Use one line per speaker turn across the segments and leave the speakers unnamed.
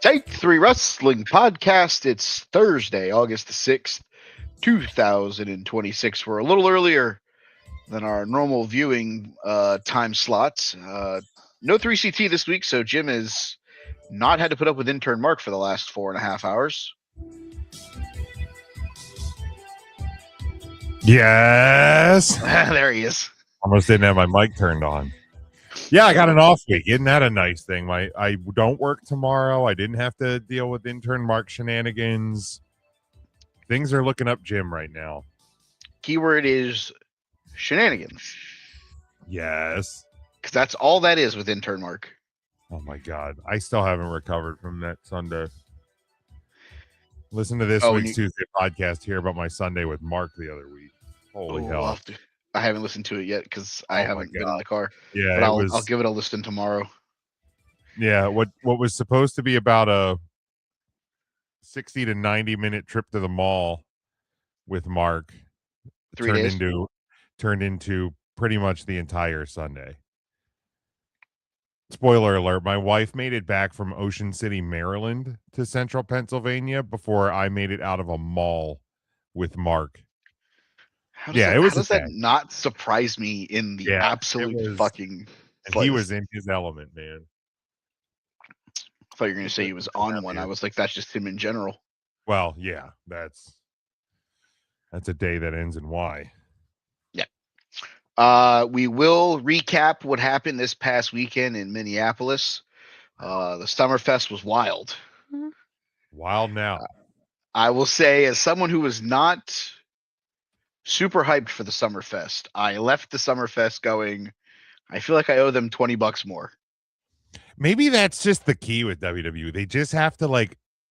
Take 3 Wrestling Podcast. It's Thursday, August the 6th, 2026. We're a little earlier than our normal viewing time slots. No 3CT this week, so Jim has not had to put up with intern Mark for the last 4.5 hours.
Yes.
There he is.
Almost didn't have my mic turned on. Yeah, I got an off week. Isn't that a nice thing? I don't work tomorrow. I didn't have to deal with intern Mark shenanigans. Things are looking up, Jim, right now.
Keyword is shenanigans.
Yes.
Because that's all that is with intern Mark.
Oh, my God. I still haven't recovered from that Sunday. Listen to this week's Tuesday podcast here about my Sunday with Mark the other week. Holy hell.
I haven't listened to it yet because I haven't been in the car.
Yeah,
but I'll give it a listen tomorrow.
Yeah, what was supposed to be about a 60 to 90 minute trip to the mall with Mark
3 days
turned into pretty much the entire Sunday. Spoiler alert, my wife made it back from Ocean City, Maryland to Central Pennsylvania before I made it out of a mall with Mark.
How does that not surprise me in the absolute fucking
place? He was in his element, man.
I thought you were going to say he was on one. I was like, that's just him in general.
Well, yeah, that's a day that ends in Y.
Yeah. We will recap what happened this past weekend in Minneapolis. The Summerfest was wild.
Wild now.
I will say, as someone who was not super hyped for the Summerfest, I left the Summerfest going, I feel like I owe them $20 more.
Maybe that's just the key with WWE. They just have to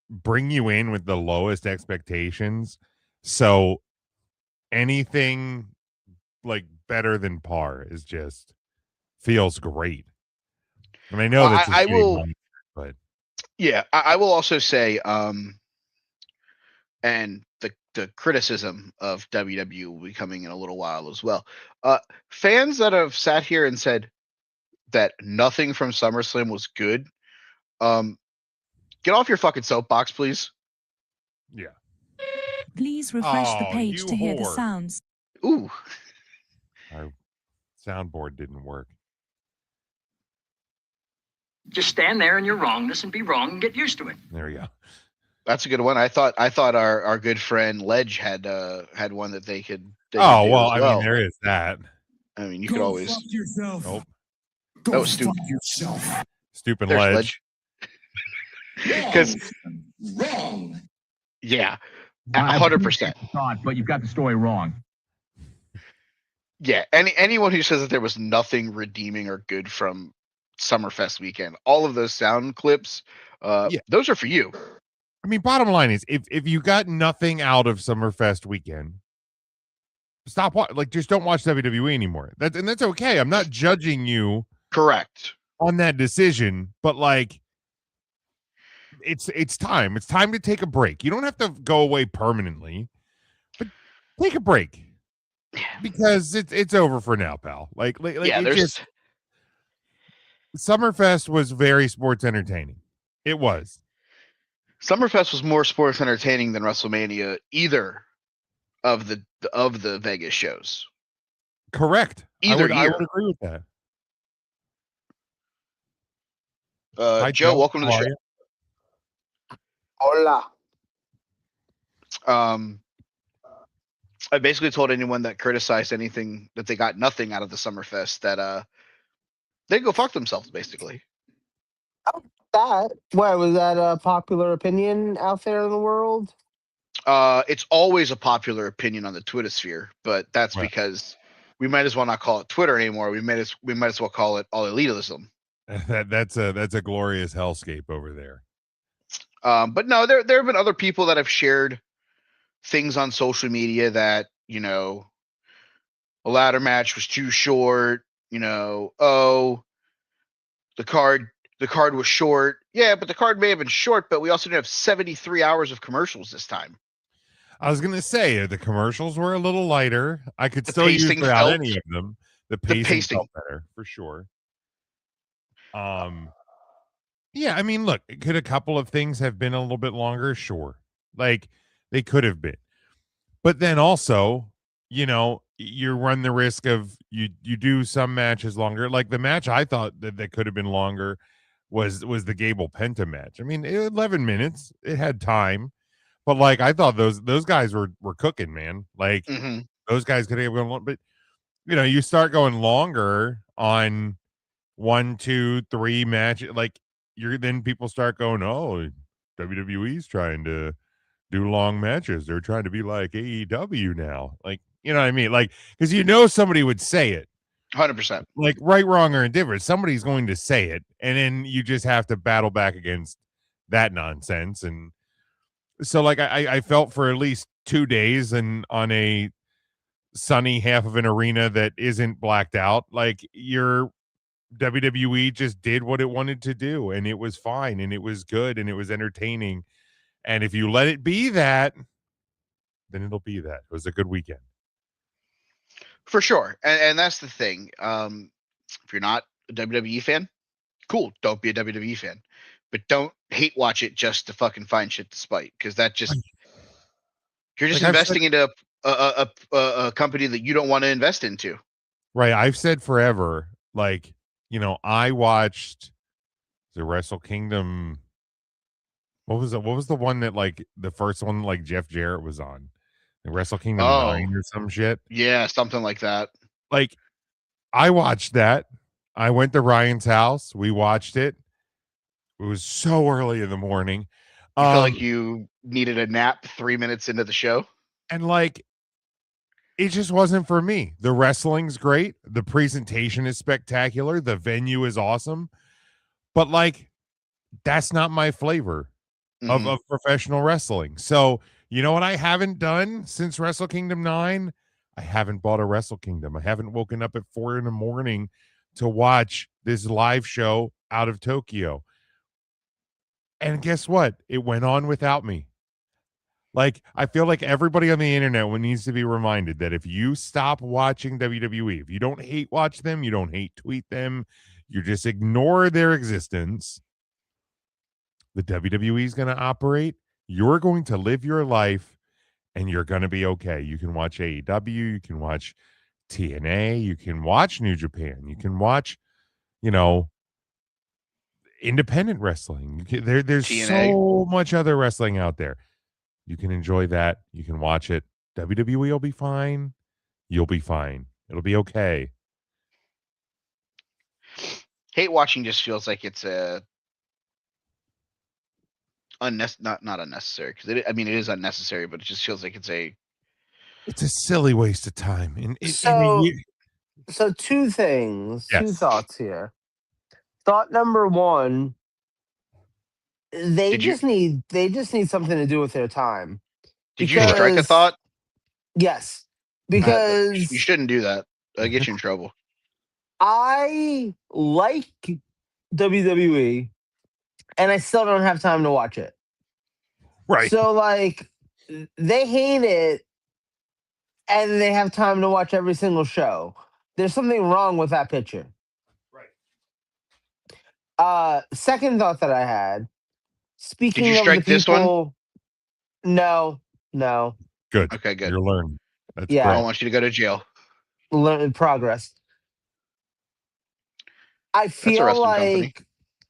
bring you in with the lowest expectations. So anything better than par is just feels great. And I know that's
I will,
money, but
yeah, I will also say, and the criticism of WWE will be coming in a little while as well. Fans that have sat here and said that nothing from SummerSlam was good, get off your fucking soapbox, please.
Yeah.
Please refresh the page to hear the sounds.
Ooh.
Our soundboard didn't work.
Just stand there in your wrongness and be wrong and get used to it.
There we go.
That's a good one. I thought our good friend Ledge had one that they could.
I mean, there is that.
I mean, you could always.
Fuck yourself.
Nope.
That was stupid.
Yourself.
Stupid
There's
Ledge.
Because
wrong.
Yeah, 100%.
But you've got the story wrong.
Yeah, anyone who says that there was nothing redeeming or good from Summerfest weekend, all of those sound clips, those are for you.
I mean, bottom line is, if you got nothing out of Summerfest weekend, stop. Just don't watch WWE anymore. That's okay. I'm not judging you.
Correct.
On that decision, but it's time. It's time to take a break. You don't have to go away permanently, but take a break because it's over for now, pal. Summerfest was very sports entertaining. It was.
Summerfest was more sports entertaining than WrestleMania, either of the Vegas shows.
Correct.
Either
I would agree with that.
Hi, Joe, welcome to the show.
Hola.
I basically told anyone that criticized anything that they got nothing out of the Summerfest that they go fuck themselves, basically.
That was that a popular opinion out there in the world?
It's always a popular opinion on the Twitter sphere, but that's right. Because we might as well not call it Twitter anymore. We might as well call it all elitism.
That's a glorious hellscape over there.
But no, there have been other people that have shared things on social media that, a ladder match was too short, the card was short. Yeah, but the card may have been short, but we also didn't have 73 hours of commercials this time.
I was going to say the commercials were a little lighter. I could still use without any of them. The pacing felt better for sure. Yeah, I mean, look, could a couple of things have been a little bit longer? Sure. Like they could have been. But then also, you run the risk of you do some matches longer. Like the match I thought that could have been longer was the Gable Penta match. I mean, 11 minutes. It had time. But like I thought those guys were cooking, man. Like
Mm-hmm.
those guys could have gone long, but you start going longer on 1, 2, 3 match, like then people start going, oh, WWE's trying to do long matches. They're trying to be like AEW now. Like, you know what I mean? Like, because somebody would say it.
100%.
Like right, wrong, or indifferent. Somebody's going to say it, and then you just have to battle back against that nonsense. And so like I felt for at least 2 days and on a sunny half of an arena that isn't blacked out, like your WWE just did what it wanted to do, and it was fine, and it was good, and it was entertaining. And if you let it be that, then it'll be that. It was a good weekend.
For sure. And that's the thing. If you're not a WWE fan, cool. Don't be a WWE fan. But don't hate watch it just to fucking find shit to spite, because that just you're just
Like
investing into a company that you don't want to invest into.
Right. I've said forever, like, I watched the Wrestle Kingdom. What was it? What was the one that like the first one like Jeff Jarrett was on? The Wrestle Kingdom 9 or some shit?
Yeah, something like that.
Like, I watched that. I went to Ryan's house. We watched it. It was so early in the morning.
You feel like you needed a nap 3 minutes into the show?
And like, it just wasn't for me. The wrestling's great. The presentation is spectacular. The venue is awesome. But like, that's not my flavor of professional wrestling. So, you know what I haven't done since Wrestle Kingdom 9? I haven't bought a Wrestle Kingdom. I haven't woken up at 4 a.m. to watch this live show out of Tokyo. And guess what? It went on without me. Like, I feel like everybody on the internet needs to be reminded that if you stop watching WWE, if you don't hate watch them, you don't hate tweet them, you just ignore their existence, the WWE is going to operate. You're going to live your life and you're going to be okay. You can watch AEW, you can watch TNA, you can watch New Japan, you can watch, independent wrestling. There's
TNA.
so much other wrestling out there. You can enjoy that. You can watch it. WWE will be fine. You'll be fine. It'll be okay.
Hate watching just feels like it's a not unnecessary, because it is unnecessary, but it just feels like it's a
silly waste of time. And
so two things,
Yes.
two thoughts here. Thought number one, they just need something to do with their time.
Did you strike a thought?
Yes, because
you shouldn't do that. It'll get you in trouble.
I like WWE, and I still don't have time to watch it.
Right.
So like, they hate it, and they have time to watch every single show. There's something wrong with that picture. Right. Second thought that I had. Speaking
Did you
of
strike
the people,
this one?
No.
Good.
Okay, good.
You're learning. That's
Yeah.
I don't want you to go to jail.
Learn progress. I feel like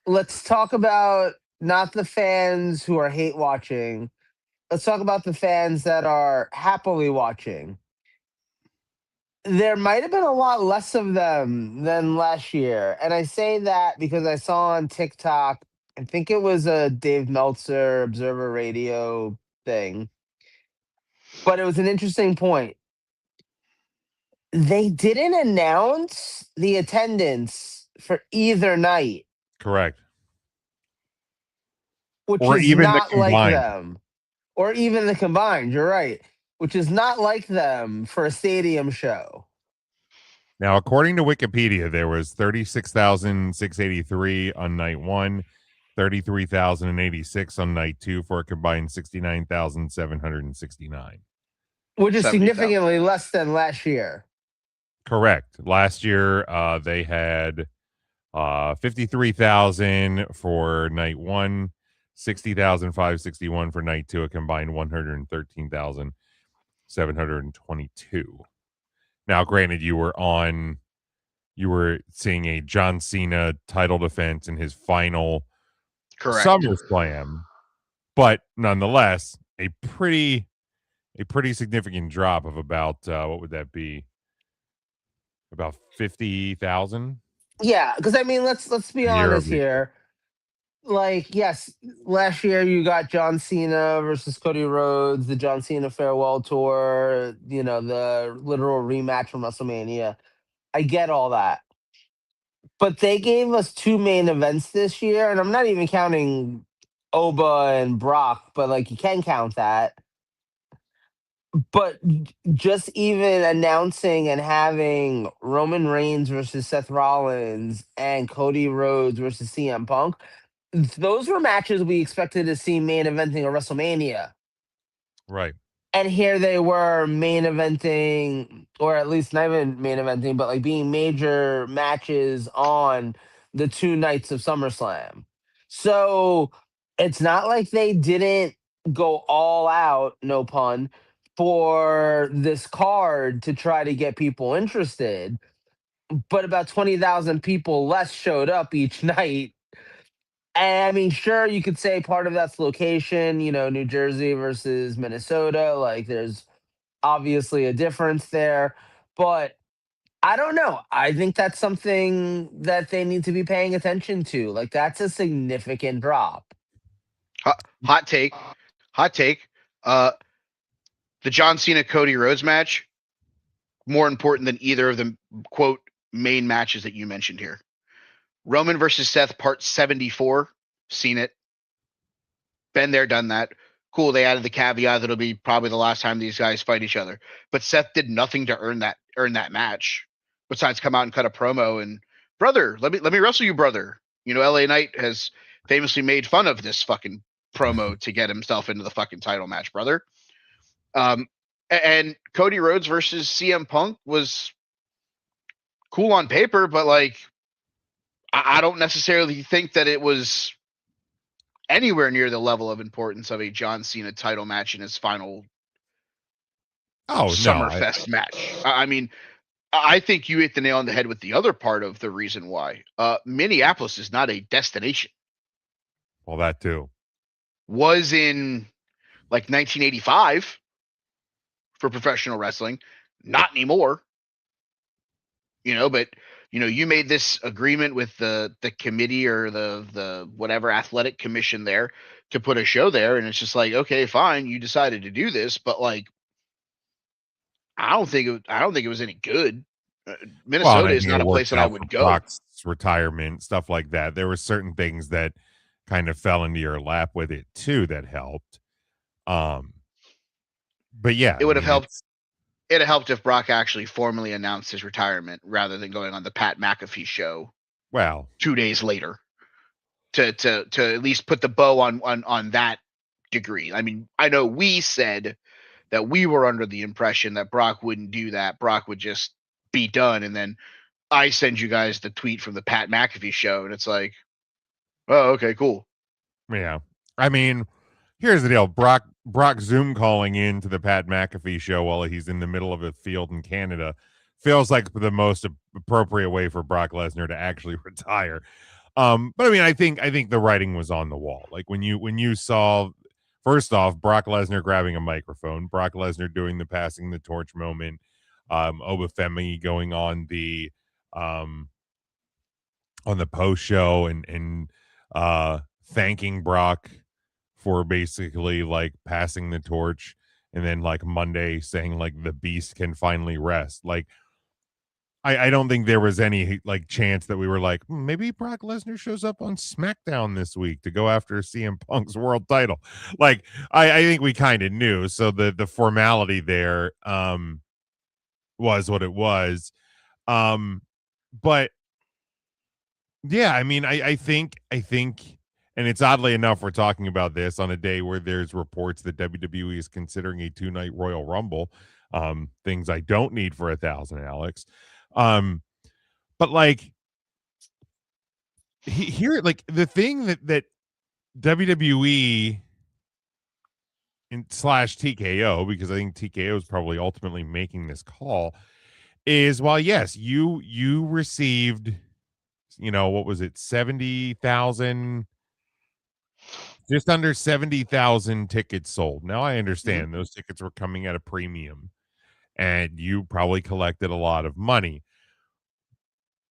let's talk about not the fans who are hate watching. Let's talk about the fans that are happily watching. There might have been a lot less of them than last year. And I say that because I saw on TikTok, I think it was a Dave Meltzer Observer Radio thing, but it was an interesting point. They didn't announce the attendance for either night.
Correct.
Which
or
is
even
not
the
like
combined.
them. Or even the combined, you're right. Which is not like them for a stadium show.
Now, according to Wikipedia, there was 36,683 on night 1, 33,086 on night 2 for a combined 69,769.
Which is significantly less than last year.
Correct. Last year, they had 53,000 for night 1, 60,561 for night 2, a combined 113,722. Now, granted, you were seeing a John Cena title defense in his final
Correct.
SummerSlam, but nonetheless, a pretty significant drop of about what would that be? About 50,000
Yeah, because I mean, let's be
year
honest
over year.
here. Like, yes, last year you got John Cena versus Cody Rhodes, the John Cena farewell tour, the literal rematch from WrestleMania. I get all that. But they gave us two main events this year, and I'm not even counting Oba and Brock, but like you can count that. But just even announcing and having Roman Reigns versus Seth Rollins and Cody Rhodes versus CM Punk, those were matches we expected to see main eventing a WrestleMania.
Right.
And here they were main eventing, or at least not even main eventing, but like being major matches on the two nights of SummerSlam. So it's not like they didn't go all out, no pun, for this card to try to get people interested. But about 20,000 people less showed up each night. And I mean, sure, you could say part of that's location, New Jersey versus Minnesota. Like, there's obviously a difference there. But I don't know. I think that's something that they need to be paying attention to. Like, that's a significant drop.
Hot take. Hot take. The John Cena Cody Rhodes match, more important than either of the quote main matches that you mentioned here. Roman versus Seth, part 74. Seen it. Been there, done that. Cool. They added the caveat that it'll be probably the last time these guys fight each other. But Seth did nothing to earn that match, besides come out and cut a promo and, brother, let me wrestle you, brother. LA Knight has famously made fun of this fucking promo to get himself into the fucking title match, brother. And Cody Rhodes versus CM Punk was cool on paper, but like, I don't necessarily think that it was anywhere near the level of importance of a John Cena title match in his final Summerfest match. I mean, I think you hit the nail on the head with the other part of the reason why. Minneapolis is not a destination.
Well, that too.
Was in like 1985 for professional wrestling. Not anymore. But you made this agreement with the committee or the whatever athletic commission there to put a show there, and it's just like, okay, fine, you decided to do this, but like, I don't think it was any good. Minnesota is not a place that I would go.
Brock's retirement, stuff like that. There were certain things that kind of fell into your lap with it too that helped. But yeah,
it would have helped. It'd have helped if Brock actually formally announced his retirement rather than going on the Pat McAfee show.
Well,
2 days later, to at least put the bow on that degree. I mean, I know we said that we were under the impression that Brock wouldn't do that. Brock would just be done, and then I send you guys the tweet from the Pat McAfee show, and it's like, oh, okay, cool.
Yeah, I mean, here's the deal: Brock Zoom calling in to the Pat McAfee show while he's in the middle of a field in Canada feels like the most appropriate way for Brock Lesnar to actually retire. But I mean, I think the writing was on the wall. Like when you saw, first off, Brock Lesnar grabbing a microphone, Brock Lesnar doing the passing the torch moment, Obafemi going on the post show and thanking Brock for basically like passing the torch, and then like Monday saying like the beast can finally rest. Like I don't think there was any like chance that we were like, maybe Brock Lesnar shows up on SmackDown this week to go after CM Punk's world title. Like I think we kind of knew. So the formality there was what it was. But yeah, I mean, I think, and it's oddly enough, we're talking about this on a day where there's reports that WWE is considering a 2-night Royal Rumble. Things I don't need for 1,000, Alex. But like, here, like the thing that WWE / TKO, because I think TKO is probably ultimately making this call, is while yes, you received, what was it, 70,000, just under 70,000 tickets sold. Now I understand those tickets were coming at a premium, and you probably collected a lot of money.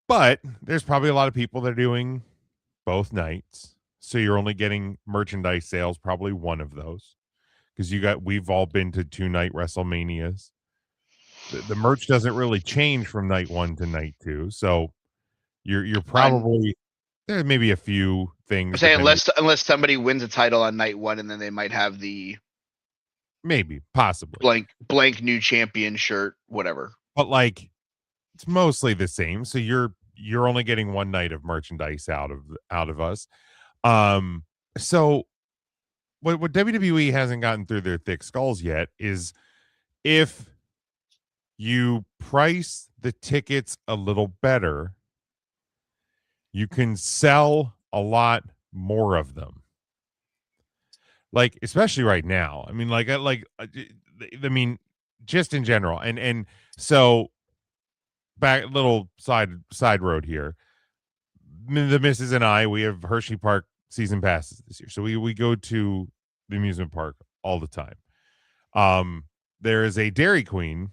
But there's probably a lot of people that are doing both nights. So you're only getting merchandise sales, probably one of those. Because we've all been to 2-night WrestleManias. The merch doesn't really change from night 1 to night 2. So you're probably, there may be a few things.
I'm saying unless somebody wins a title on night 1, and then they might have the
maybe possibly
blank new champion shirt, whatever.
But like, it's mostly the same. So you're only getting one night of merchandise out of us. So what WWE hasn't gotten through their thick skulls yet is, if you price the tickets a little better, you can sell a lot more of them. Like, especially right now. I mean, I mean, just in general. And so, back, little side road here. The missus and I, we have Hershey Park season passes this year, so we go to the amusement park all the time. There is a Dairy Queen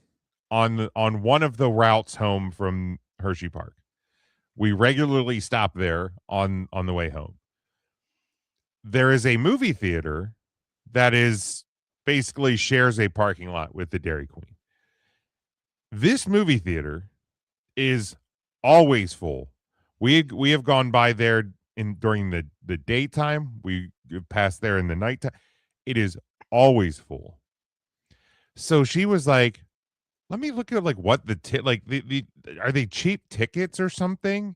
on one of the routes home from Hershey Park. We regularly stop there on the way home. There is a movie theater that is basically shares a parking lot with the Dairy Queen. This movie theater is always full. We have gone by there during the daytime. We passed there in the nighttime. It is always full. So she was like, "Let me look at like what the are they cheap tickets or something?"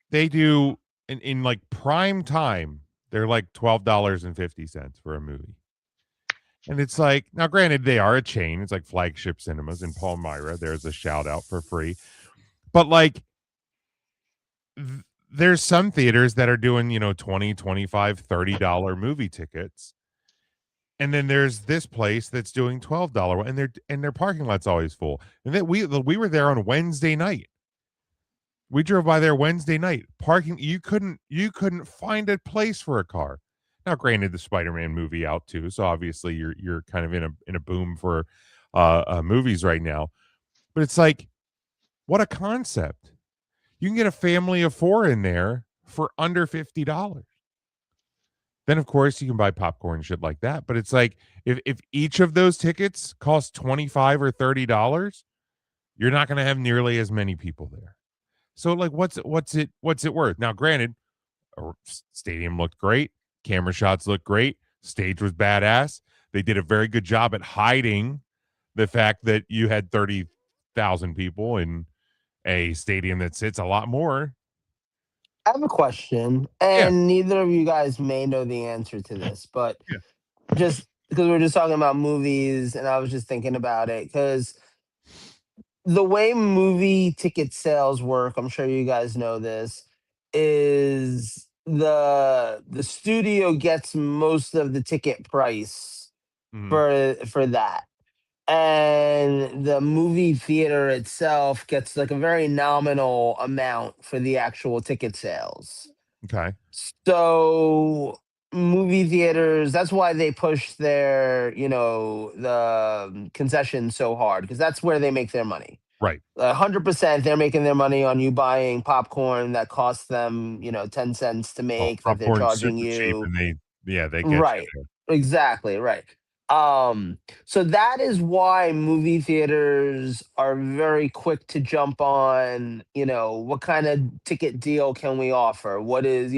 They do in like prime time. They're like $12.50 for a movie. And it's like, now granted, they are a chain. It's like Flagship Cinemas in Palmyra. There's a shout out for free. But like, there's some theaters that are doing, $20, $25, $30 movie tickets. And then there's this place that's doing $12, and their parking lot's always full. And then we were there on Wednesday night. We drove by there Wednesday night. Parking, you couldn't find a place for a car. Now, granted, the Spider-Man movie out too, so obviously you're kind of in a boom for movies right now. But it's like, what a concept! You can get a family of 4 in there for under $50. Then, of course, you can buy popcorn and shit like that. But it's like, if each of those tickets costs $25 or $30, you're not going to have nearly as many people there. So, like, what's it worth? Now, granted, stadium looked great, camera shots looked great, stage was badass. They did a very good job at hiding the fact that you had 30,000 people in a stadium that sits a lot more.
I have a question, and neither of you guys may know the answer to this, but just because we're just talking about movies, and I was just thinking about it, because the way movie ticket sales work, I'm sure you guys know this, is the studio gets most of the ticket price for that. And the movie theater itself gets like a very nominal amount for the actual ticket sales.
Okay.
So movie theaters, that's why they push their, the concessions so hard, because that's where they make their money.
Right.
100%, they're making their money on you buying popcorn that costs them, 10 cents to make, that they're charging
super cheap,
you.
and they get
Right.
you.
Exactly, right. So that is why movie theaters are very quick to jump on, what kind of ticket deal can we offer? What is,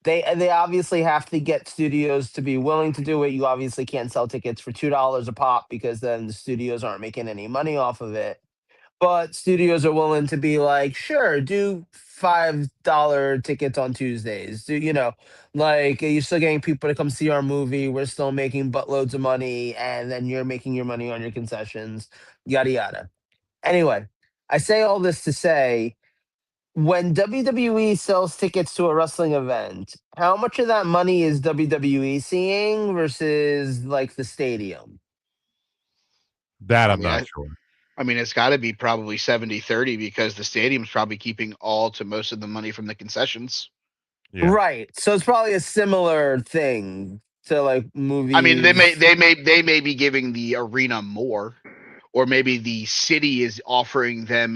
they obviously have to get studios to be willing to do it. You obviously can't sell tickets for $2 a pop, because then the studios aren't making any money off of it. But studios are willing to be like, sure, do $5 tickets on Tuesdays. Like, you're still getting people to come see our movie. We're still making buttloads of money, and then you're making your money on your concessions, yada yada. Anyway, I say all this to say, when WWE sells tickets to a wrestling event, how much of that money is WWE seeing versus like the stadium?
That
I
I'm
mean,
not
I,
sure.
I mean, it's got to be probably 70-30 because the stadium's probably keeping all to most of the money from the concessions.
Yeah.
Right. So it's probably a similar thing to like
I mean, they may
movies.
they may be giving the arena more, or maybe the city is offering them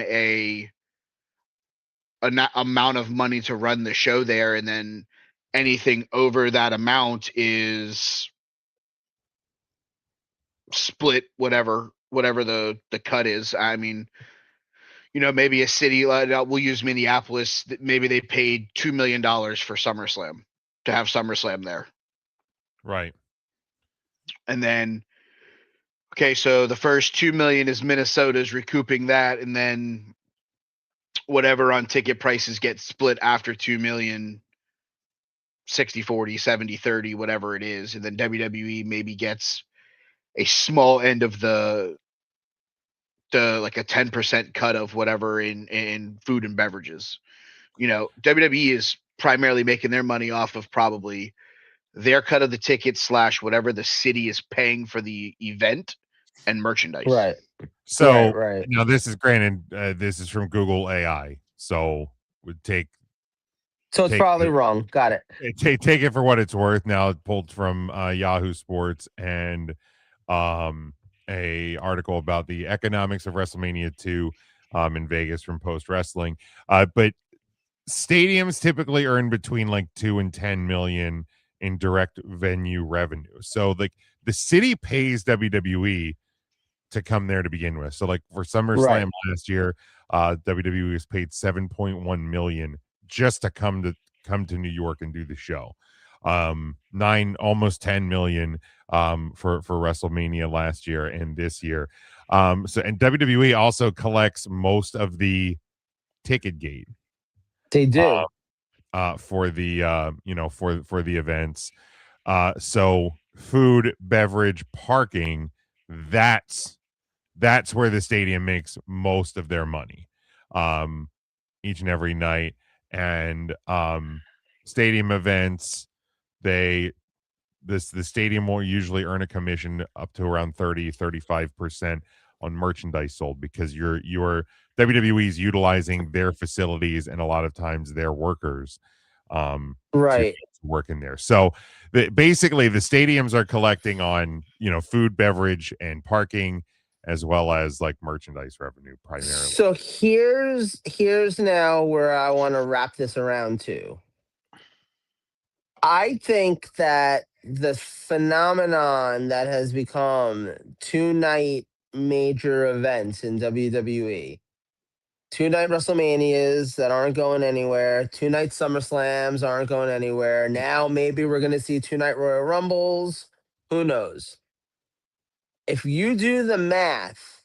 amount of money to run the show there, and then anything over that amount is split whatever the cut is. I mean, maybe a city we'll use Minneapolis. Maybe they paid $2 million for SummerSlam to have SummerSlam there,
Right.
and then okay, so the first 2 million is Minnesota's recouping that, and then whatever on ticket prices get split after 2 million, 60-40, 70-30, whatever it is, and then WWE maybe gets a small end of the like a 10% cut of whatever in food and beverages. WWE is primarily making their money off of probably their cut of the ticket / whatever the city is paying for the event and merchandise.
Right.
So
Right.
now this is granted. This is from Google AI, so would
So it's
take
probably wrong. Got it.
take it for what it's worth. Now it pulled from Yahoo Sports and a article about the economics of WrestleMania 2 in Vegas from Post Wrestling. But stadiums typically earn between like 2 and 10 million in direct venue revenue. So like the city pays WWE to come there to begin with. So like for SummerSlam
Right.
last year, WWE was paid 7.1 million just to come to New York and do the show. Almost 10 million for WrestleMania last year and this year. And WWE also collects most of the ticket gate
They do.
for the for the events. So food, beverage, parking, that's where the stadium makes most of their money each and every night. And stadium events, the stadium will usually earn a commission up to around 35% on merchandise sold, because your WWE is utilizing their facilities and a lot of times their workers to
Right.
work in there. So basically the stadiums are collecting on food, beverage, and parking, as well as like merchandise revenue primarily.
So here's now where I want to wrap this around to. I think that the phenomenon that has become 2 night major events in WWE, 2 night WrestleManias that aren't going anywhere, 2 night SummerSlams aren't going anywhere. Now maybe we're going to see 2 night Royal Rumbles. Who knows? If you do the math,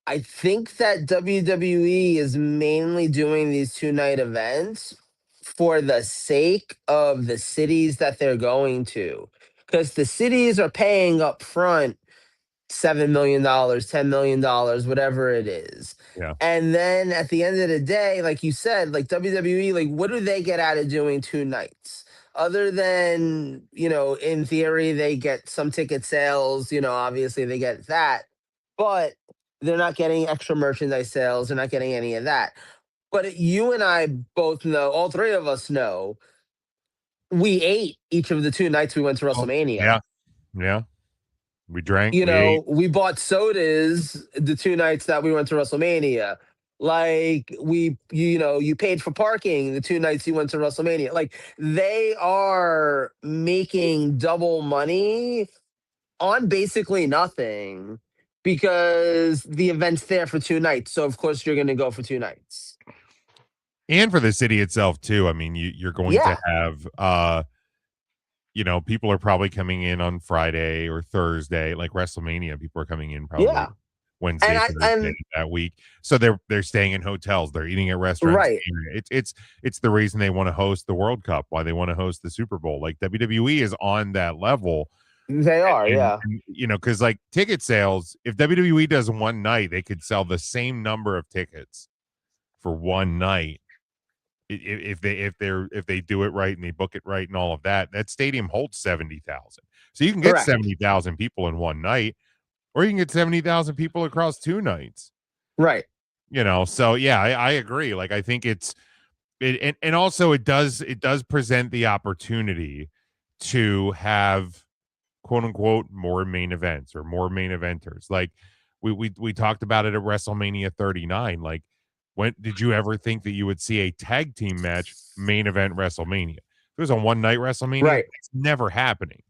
I think that WWE is mainly doing these 2 night events for the sake of the cities that they're going to. Because the cities are paying up front $7 million, $10 million, whatever it is.
Yeah.
And then at the end of the day, like you said, like WWE, like what do they get out of doing 2 nights? Other than, in theory, they get some ticket sales, obviously they get that, but they're not getting extra merchandise sales. They're not getting any of that. But you and I both know, all three of us know, we ate each of the 2 nights we went to
Oh,
WrestleMania.
yeah. We drank, we ate.
We bought sodas the 2 nights that we went to WrestleMania. Like you paid for parking the 2 nights you went to WrestleMania. Like they are making double money on basically nothing because the event's there for 2 nights. So of course you're going to go for 2 nights.
And for the city itself too. I mean, you're going to have people are probably coming in on Friday or Thursday, like WrestleMania. People are coming in probably
Yeah.
Wednesday,
And
Thursday that week. So they're staying in hotels, they're eating at restaurants.
right.
It's the reason they want to host the World Cup, why they want to host the Super Bowl. Like WWE is on that level.
They are,
And,
yeah.
because like ticket sales, if WWE does one night, they could sell the same number of tickets for one night, if they do it right and they book it right and all of that, that stadium holds 70,000. So you can get
Correct.
70,000 people in one night, or you can get 70,000 people across 2 nights.
Right.
So yeah, I agree. Like, I think and also it does present the opportunity to have quote unquote more main events or more main eventers. Like we talked about it at WrestleMania 39. Like, when did you ever think that you would see a tag team match main event WrestleMania? If it was a one night WrestleMania,
Right.
it's never happening.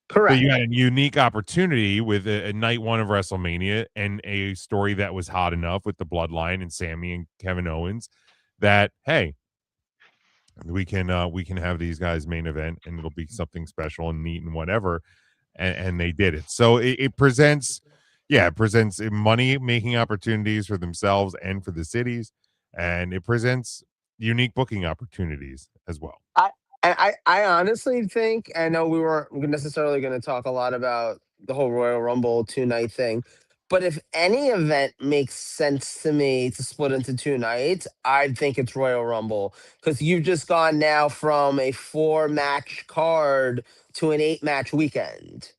Correct.
But you had a unique opportunity with a night one of WrestleMania and a story that was hot enough with the Bloodline and Sammy and Kevin Owens that, hey, we can have these guys main event and it'll be something special and neat and whatever. And they did it. So it presents money making opportunities for themselves and for the cities, and it presents unique booking opportunities as well.
I honestly think, I know we weren't necessarily going to talk a lot about the whole Royal Rumble 2 night thing, but if any event makes sense to me to split into 2 nights, I think it's Royal Rumble, because you've just gone now from a 4 match card to an 8 match weekend.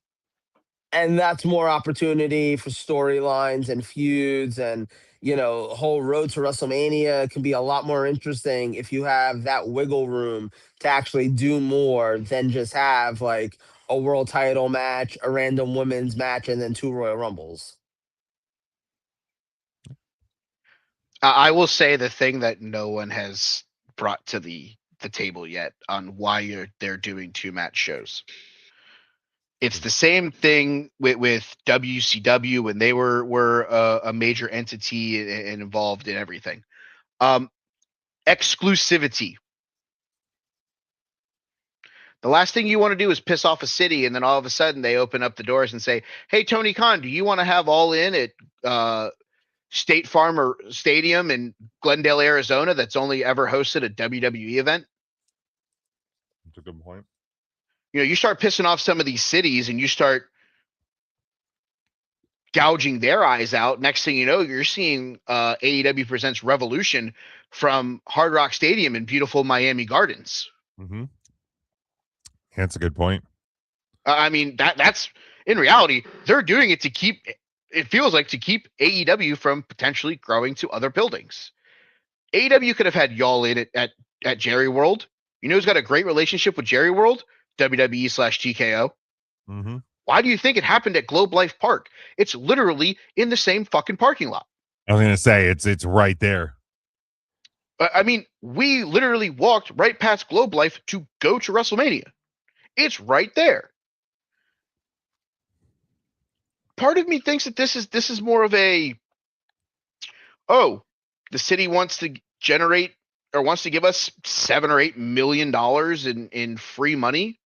And that's more opportunity for storylines and feuds, and whole road to WrestleMania can be a lot more interesting if you have that wiggle room to actually do more than just have like a world title match, a random women's match, and then 2 Royal Rumbles.
I will say the thing that no one has brought to the table yet on why they're doing 2 match shows. It's the same thing with WCW when they were a major entity and involved in everything. Exclusivity. The last thing you want to do is piss off a city, and then all of a sudden they open up the doors and say, "Hey, Tony Khan, do you want to have All In at State Farm or Stadium in Glendale, Arizona, that's only ever hosted a WWE event?"
That's a good point.
You start pissing off some of these cities and you start gouging their eyes out. Next thing you know, you're seeing AEW presents Revolution from Hard Rock Stadium in beautiful Miami Gardens.
Mm-hmm. That's a good point.
I mean, that's in reality, they're doing it to keep, it feels like, to keep AEW from potentially growing to other buildings. AEW could have had y'all in at Jerry World. You know who's got a great relationship with Jerry World? WWE/TKO.
Mm-hmm.
Why do you think it happened at Globe Life Park? It's literally in the same fucking parking lot.
I was gonna say it's right there.
I mean, we literally walked right past Globe Life to go to WrestleMania. It's right there. Part of me thinks that this is more of a, the city wants to generate or wants to give us $7 or $8 million in free money.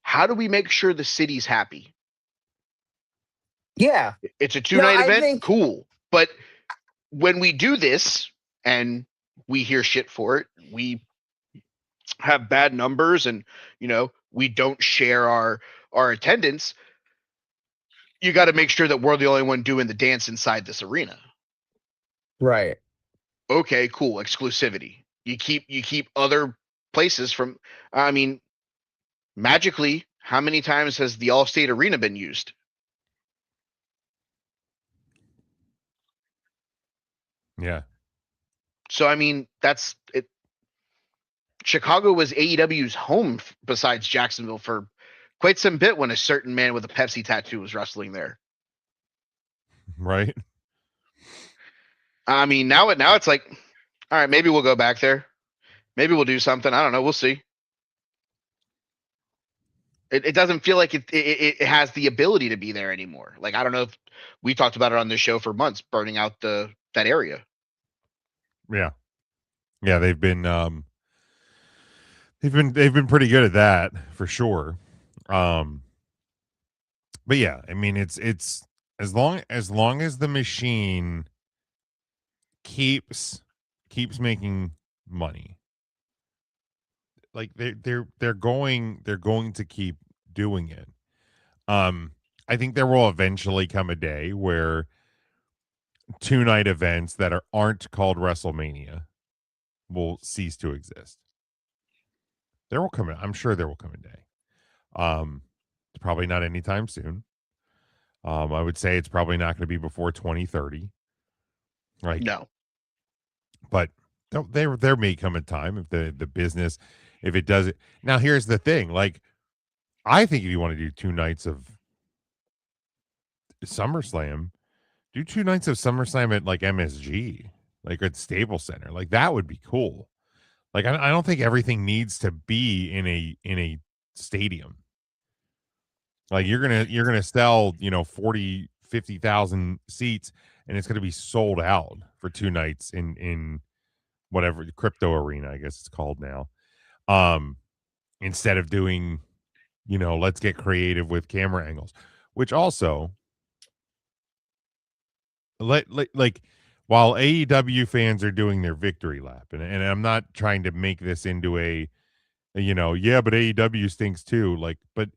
How do we make sure the city's happy?
Yeah.
It's a 2-night event.
think-
Cool. But when we do this and we hear shit for it, we have bad numbers, and we don't share our attendance, you got to make sure that we're the only one doing the dance inside this arena.
Right.
Okay, cool. Exclusivity. You keep other places from, I mean, magically, how many times has the Allstate Arena been used?
Yeah.
So I mean, that's it. Chicago was AEW's home besides Jacksonville for quite some bit when a certain man with a Pepsi tattoo was wrestling there.
Right.
I mean, now it's like, all right, maybe we'll go back there. Maybe we'll do something. I don't know. We'll see. It doesn't feel like it has the ability to be there anymore. Like, I don't know if we talked about it on this show for months, burning out that area.
Yeah. Yeah, they've been pretty good at that for sure. But yeah, I mean, it's as long as the machine keeps making money, like they're going to keep doing it. I think there will eventually come a day where 2-night events that aren't called WrestleMania will cease to exist. I'm sure there will come a day. Probably not anytime soon. I would say it's probably not going to be before 2030. Right.
No.
But there may come a time if the business, if it does it. Now, here's the thing. Like, I think if you want to do 2 nights of SummerSlam, do 2 nights of SummerSlam at like MSG, like at Staples Center. Like, that would be cool. Like, I don't think everything needs to be in a stadium. Like, you're gonna sell 40,000-50,000 seats, and it's gonna be sold out for 2 nights in whatever crypto arena, I guess it's called now. Instead of doing, let's get creative with camera angles, which also like while AEW fans are doing their victory lap, and I'm not trying to make this into but AEW stinks too. Like, but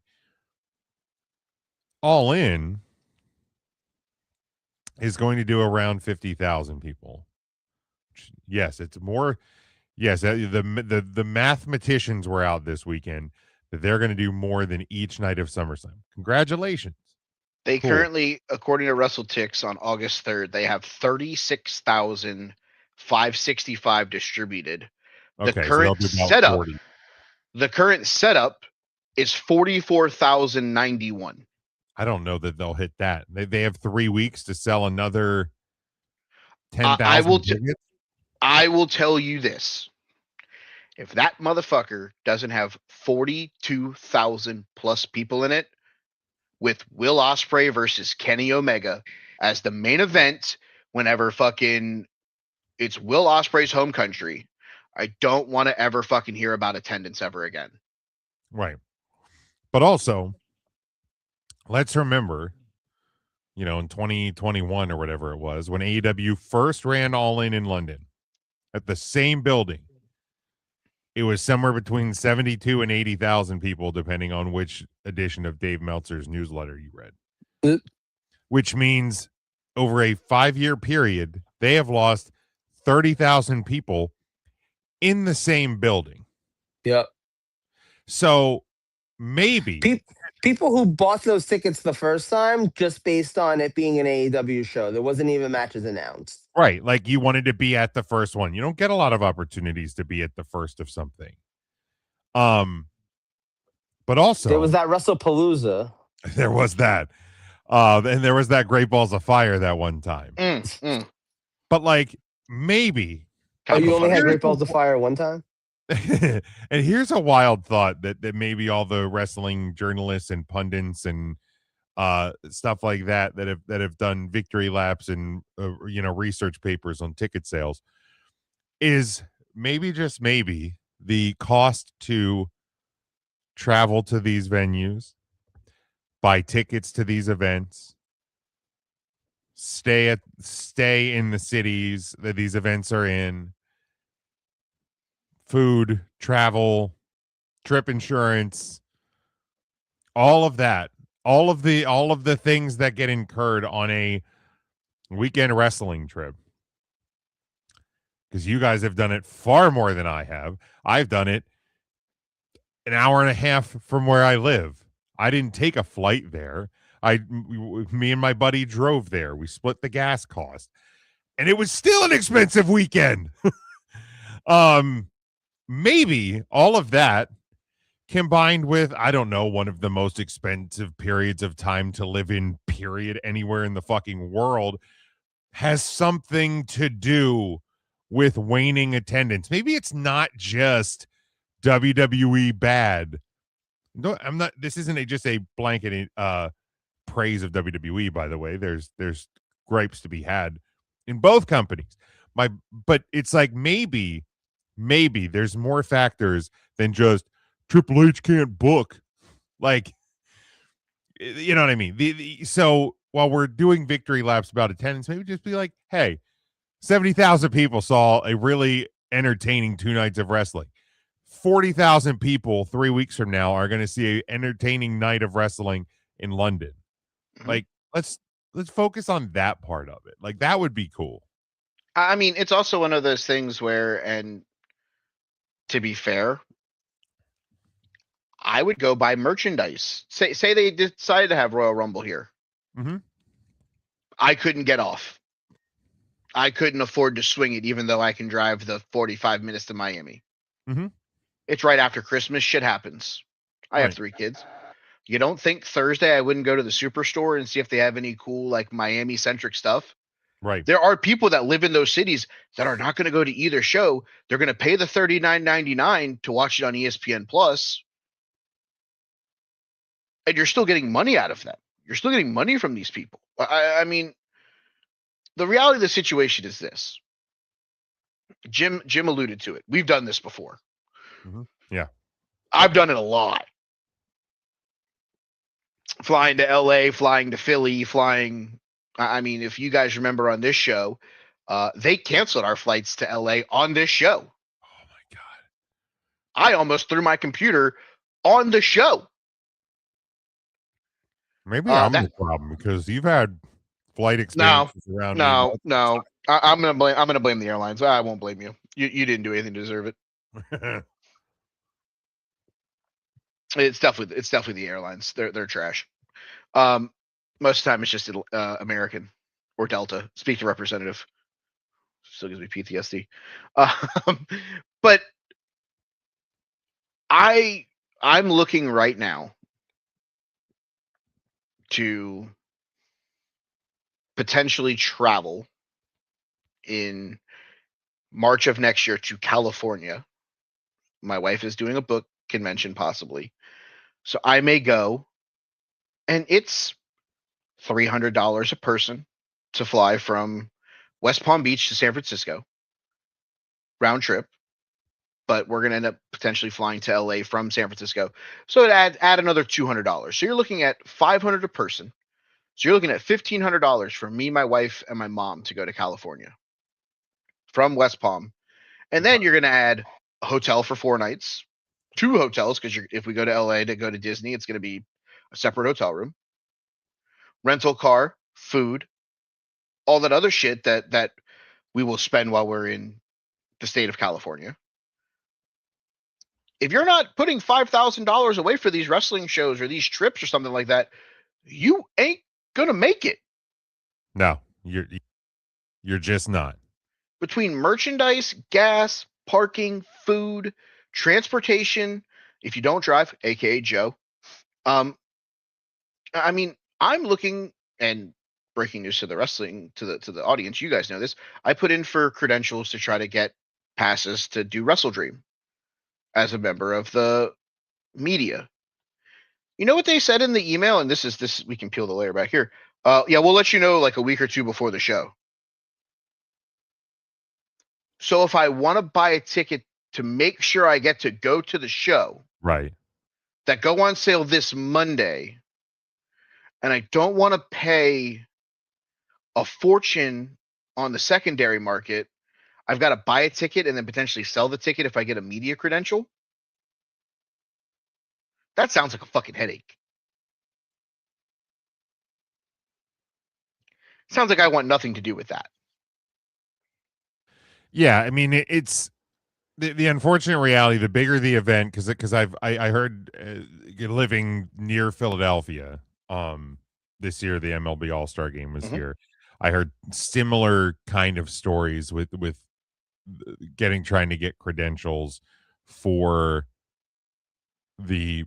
All In is going to do around 50,000 people. Yes, it's more. Yes, the mathematicians were out this weekend that they're going to do more than each night of SummerSlam. Congratulations.
They
Cool.
currently, according to WrestleTix on August 3rd, they have 36,565 distributed.
Okay,
the
so they'll
current
do about
setup
40.
The current setup is 44,091.
I don't know that they'll hit that. They have 3 weeks to sell another 10,000 tickets.
I will tell you this. If that motherfucker doesn't have 42,000 plus people in it, with Will Ospreay versus Kenny Omega as the main event, whenever fucking it's Will Ospreay's home country, I don't want to ever fucking hear about attendance ever again.
Right. But also, let's remember, in 2021 or whatever it was, when AEW first ran All In London at the same building, it was somewhere between 72 and 80,000 people, depending on which edition of Dave Meltzer's newsletter you read. Which means over a 5-year period, they have lost 30,000 people in the same building.
Yep.
So maybe
people who bought those tickets the first time just based on it being an AEW show, there wasn't even matches announced.
Right, like you wanted to be at the first one. You don't get a lot of opportunities to be at the first of something. But also
there was that WrestlePalooza.
There was that. And there was that Great Balls of Fire that one time. But like maybe.
Oh, you only had Great Balls of Fire one time?
And here's a wild thought that maybe all the wrestling journalists and pundits and stuff like that have done victory laps and research papers on ticket sales is maybe, just maybe, the cost to travel to these venues, buy tickets to these events, stay in the cities that these events are in, food, travel, trip insurance, all of that. All of the things that get incurred on a weekend wrestling trip. Because you guys have done it far more than I have. I've done it an hour and a half from where I live. I didn't take a flight there. Me and my buddy drove there. We split the gas cost. And it was still an expensive weekend. Maybe all of that combined with, I don't know, one of the most expensive periods of time to live in, period, anywhere in the fucking world, has something to do with waning attendance. Maybe it's not just WWE bad. No, I'm not. This isn't just a blanket praise of WWE, by the way. There's gripes to be had in both companies. But it's like maybe there's more factors than just Triple H can't book. Like, you know what I mean? So while we're doing victory laps about attendance, maybe just be like, hey, 70,000 people saw a really entertaining 2 nights of wrestling. 40,000 people 3 weeks from now are going to see an entertaining night of wrestling in London. Like, let's focus on that part of it. Like that would be cool.
I mean, it's also one of those things where, and to be fair, I would go buy merchandise. Say they decided to have Royal Rumble here.
Mm-hmm.
I couldn't get off. I couldn't afford to swing it, even though I can drive the 45 minutes to Miami.
Mm-hmm.
It's right after Christmas. Shit happens. I have
Right.
3 kids. You don't think Thursday I wouldn't go to the Superstore and see if they have any cool, like, Miami-centric stuff?
Right.
There are people that live in those cities that are not going to go to either show. They're going to pay the $39.99 to watch it on ESPN Plus, and you're still getting money out of them. You're still getting money from these people. I mean, the reality of the situation is this. Jim alluded to it. We've done this before.
Mm-hmm. Yeah.
I've done it a lot. Flying to LA, flying to Philly, flying. I mean, if you guys remember on this show, they canceled our flights to LA on this show.
Oh my God.
I almost threw my computer on the show.
Maybe I'm the problem because you've had flight experiences around me.
No. I'm gonna blame the airlines. I won't blame you. You didn't do anything to deserve it. It's definitely the airlines. They're trash. Most of the time it's just American or Delta. Speak to representative. Still gives me PTSD. But I'm looking right now to potentially travel in March of next year to California. My wife is doing a book convention possibly. So I may go, and it's $300 a person to fly from West Palm Beach to San Francisco, round trip. But we're going to end up potentially flying to LA from San Francisco. So it add another $200. So you're looking at $500 a person. So you're looking at $1,500 for me, my wife, and my mom to go to California from West Palm. And then you're going to add a hotel for 4 nights, 2 hotels, because if we go to LA to go to Disney, it's going to be a separate hotel room, rental car, food, all that other shit that we will spend while we're in the state of California. If you're not putting $5,000 away for these wrestling shows or these trips or something like that, you ain't gonna make it.
No, you're just not.
Between merchandise, gas, parking, food, transportation, if you don't drive, aka Joe, I mean, I'm looking, and breaking news to the wrestling to the audience, you guys know this. I put in for credentials to try to get passes to do Wrestle Dream as a member of the media. You know what they said in the email, and this we can peel the layer back here. Yeah, we'll let you know like a week or 2 before the show. So if I want to buy a ticket to make sure I get to go to the show,
right,
that go on sale this Monday, and I don't want to pay a fortune on the secondary market, I've got to buy a ticket and then potentially sell the ticket if I get a media credential. That sounds like a fucking headache. Sounds like I want nothing to do with that.
Yeah, I mean it's the unfortunate reality. The bigger the event, because I heard living near Philadelphia, this year the MLB All-Star Game was here. I heard similar kind of stories with trying to get credentials for the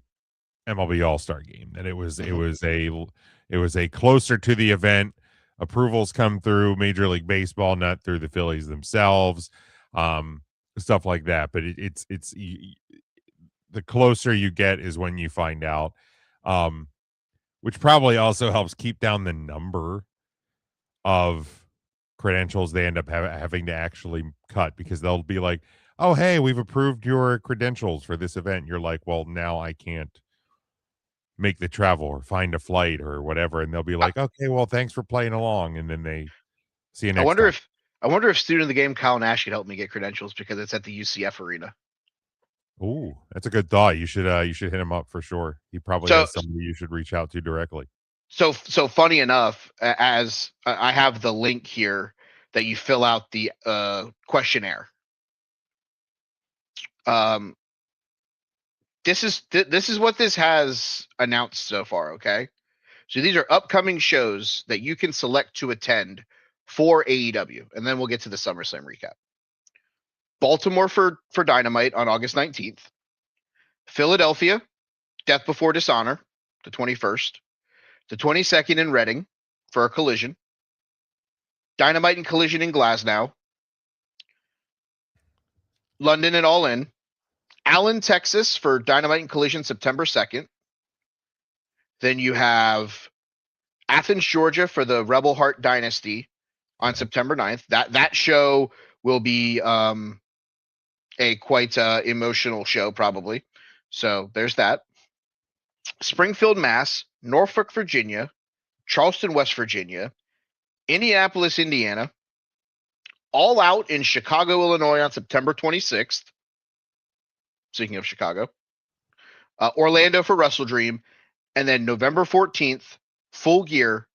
MLB All-Star Game. That it was a closer to the event. Approvals come through Major League Baseball, not through the Phillies themselves, stuff like that. But it's the closer you get is when you find out, which probably also helps keep down the number of credentials they end up having to actually cut, because they'll be like, oh, hey, we've approved your credentials for this event. You're like, well, now I can't make the travel or find a flight or whatever, and they'll be like, okay, well, thanks for playing along, and then they see you next time.
I wonder if student of the game Kyle Nash could help me get credentials, because it's at the UCF arena.
Ooh, that's a good thought. You should hit him up for sure. He probably has somebody you should reach out to directly.
So funny enough, as I have the link here that you fill out the questionnaire. This is what this has announced so far. Okay, so these are upcoming shows that you can select to attend for AEW, and then we'll get to the SummerSlam recap. Baltimore for Dynamite on August 19th. Philadelphia, Death Before Dishonor, the 21st. The 22nd in Reading for a Collision. Dynamite and Collision in Glasgow. London and All In. Allen, Texas for Dynamite and Collision September 2nd. Then you have Athens, Georgia for the Rebel Heart Dynasty on September 9th. That show will be a quite emotional show, probably. So there's that. Springfield, Mass, Norfolk, Virginia, Charleston, West Virginia, Indianapolis, Indiana, All Out in Chicago, Illinois on September 26th. Speaking of Chicago. Orlando for Wrestle Dream. And then November 14th, Full Gear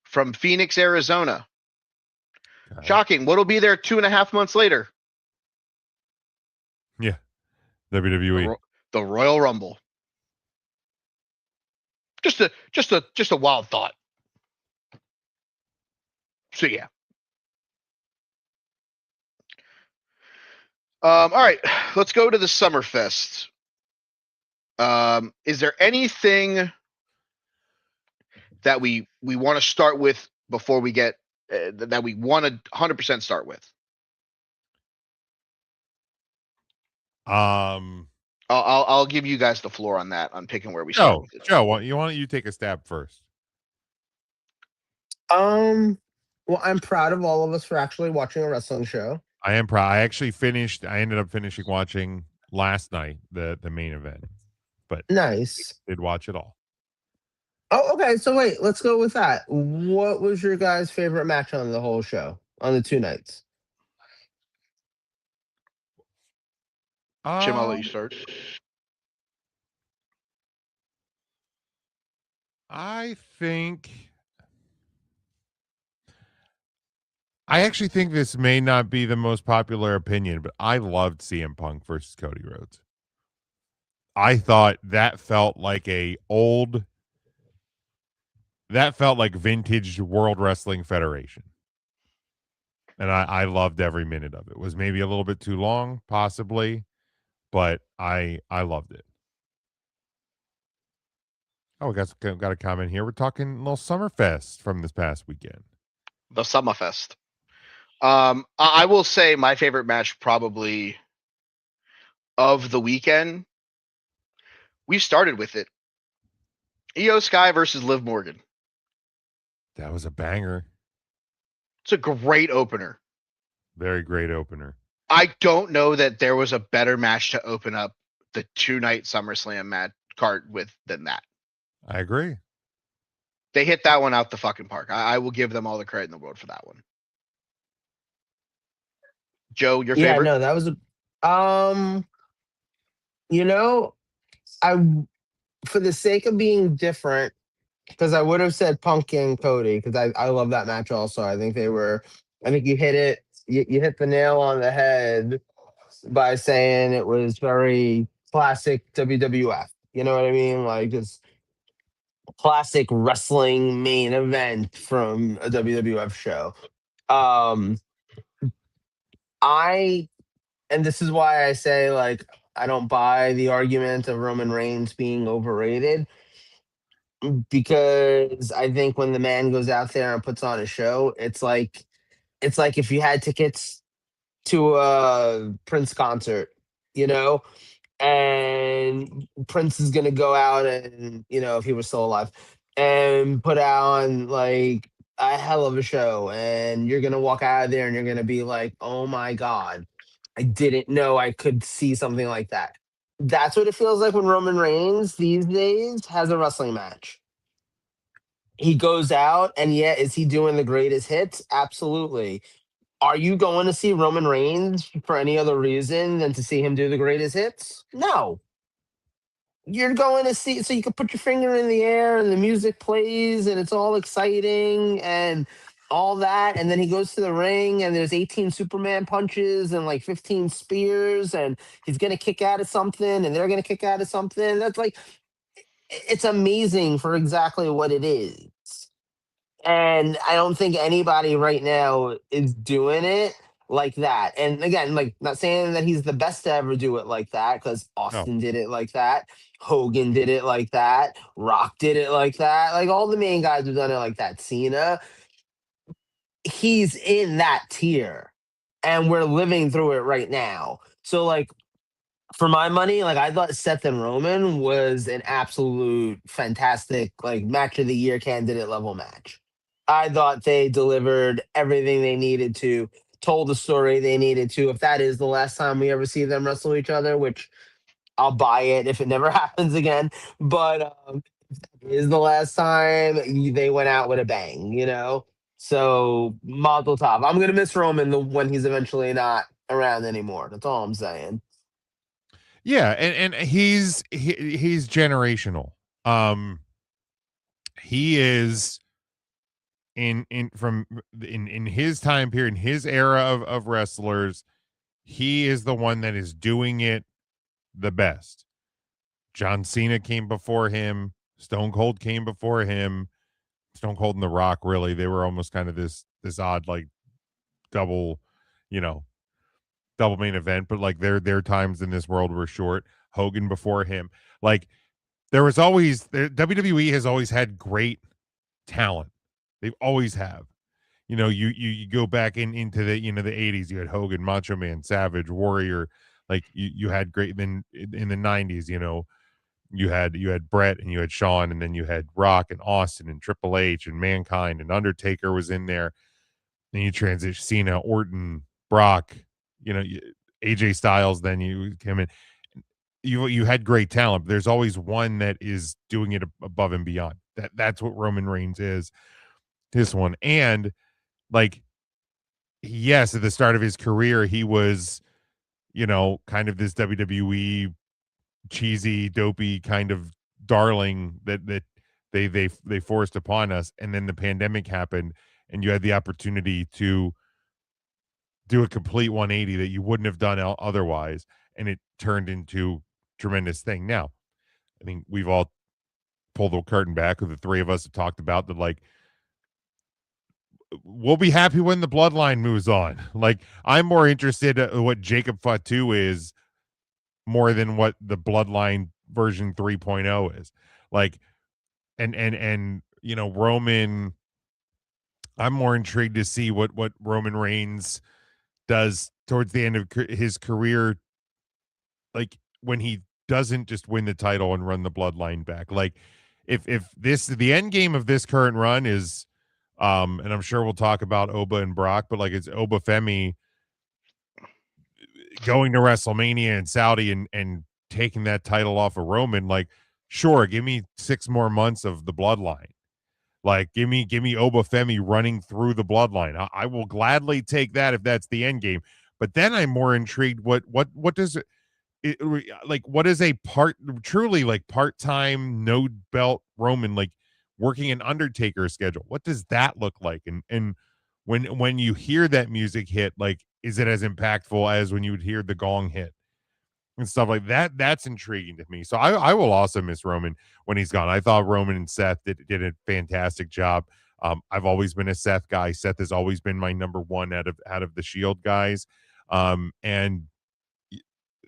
from Phoenix, Arizona.
Okay.
Shocking. What'll be there 2.5 months later?
Yeah. WWE.
The Royal Rumble. Just a wild thought. So yeah. All right, let's go to the Summerfest. Is there anything that we want to start with before we get that we want to 100% start with? I'll give you guys the floor on that, on picking where we start with it.
Joe, why don't you take a stab first?
Well, I'm proud of all of us for actually watching a wrestling show.
I am proud. I ended up finishing watching last night the main event, but
nice.
Did watch it all.
Oh, okay. So wait, let's go with that. What was your guys' favorite match on the whole show on the 2 nights?
Jim, I'll let you start.
I actually think this may not be the most popular opinion, but I loved CM Punk versus Cody Rhodes. I thought that felt like vintage World Wrestling Federation. And I loved every minute of it. It was maybe a little bit too long, possibly, but I loved it. Oh, we got a comment here. We're talking a little Summerfest from this past weekend.
The Summerfest. I will say my favorite match probably of the weekend. We started with it. Io Sky versus Liv Morgan.
That was a banger.
It's a great opener.
Very great opener.
I don't know that there was a better match to open up the 2-night SummerSlam match card with than that.
I agree.
They hit that one out the fucking park. I will give them all the credit in the world for that one. Joe, your favorite?
Yeah, no, that was for the sake of being different, because I would have said Punk and Cody, because I love that match also. I think you hit it. You hit the nail on the head by saying it was very classic WWF. You know what I mean? Like it's classic wrestling main event from a WWF show. And this is why I say, like, I don't buy the argument of Roman Reigns being overrated, because I think when the man goes out there and puts on a show, it's like if you had tickets to a Prince concert, and Prince is gonna go out and, if he was still alive, and put on like a hell of a show, and you're gonna walk out of there and you're gonna be like, oh my God, I didn't know I could see something like that. That's what it feels like when Roman Reigns these days has a wrestling match. He goes out, and is he doing the greatest hits? Absolutely. Are you going to see Roman Reigns for any other reason than to see him do the greatest hits? No. you're going to see, so you can put your finger in the air and the music plays and it's all exciting and all that. And then he goes to the ring and there's 18 Superman punches and like 15 spears and he's going to kick out of something and they're going to kick out of something. That's like, it's amazing for exactly what it is. And I don't think anybody right now is doing it like that. And again, like not saying that he's the best to ever do it like that, because
No.
Austin did it like that, Hogan did it like that, Rock did it like that, like all the main guys have done it like that. Cena, he's in that tier, and we're living through it right now. So like for my money, like I thought Seth and Roman was an absolute fantastic like match of the year candidate level match. I thought they delivered everything they needed to, told the story they needed to. If that is the last time we ever see them wrestle each other, which I'll buy it if it never happens again. But it is the last time they went out with a bang, you know? So Mazel Tov. I'm gonna miss Roman when he's eventually not around anymore. That's all I'm saying.
Yeah, and he's generational. He is in his time period, in his era of wrestlers, he is the one that is doing it the best. John Cena came before him, Stone Cold came before him, Stone Cold and The Rock, really, they were almost kind of this odd like double, you know, double main event, but like their times in this world were short. Hogan before him. Like there was always WWE has always had great talent. They've always have. You know, you go back into the the 80s, you had Hogan, Macho Man, Savage, Warrior, like you had great. Then in the 90s, you had Brett and you had Shawn, and then you had Rock and Austin and Triple H and Mankind and Undertaker was in there. Then you transition Cena, Orton, Brock, AJ Styles. Then you came in. You had great talent. But there's always one that is doing it above and beyond. That's what Roman Reigns is. This one, and like, yes, at the start of his career, he was, kind of this WWE cheesy, dopey kind of darling that they forced upon us, and then the pandemic happened, and you had the opportunity to do a complete 180 that you wouldn't have done otherwise, and it turned into tremendous thing. Now, I think we've all pulled the curtain back, or the three of us have talked about that, like, we'll be happy when the bloodline moves on. Like, I'm more interested in what Jacob Fatu is more than what the bloodline version 3.0 is. Like, and Roman, I'm more intrigued to see what Roman Reigns does towards the end of his career, like when he doesn't just win the title and run the bloodline back. Like, if this the end game of this current run is, and I'm sure we'll talk about Oba and Brock, but like it's Oba Femi going to WrestleMania in Saudi and taking that title off of Roman, like, sure, give me 6 more months of the bloodline. Like, give me Oba Femi running through the bloodline. I will gladly take that if that's the end game. But then I'm more intrigued. What does it like? What is a truly like part-time no belt Roman, like working an Undertaker schedule? What does that look like? And when you hear that music hit, like, is it as impactful as when you would hear the gong hit and stuff like that? That's intriguing to me. So I will also miss Roman when he's gone. I thought Roman and Seth did a fantastic job. I've always been a Seth guy. Seth has always been my number one out of the Shield guys. And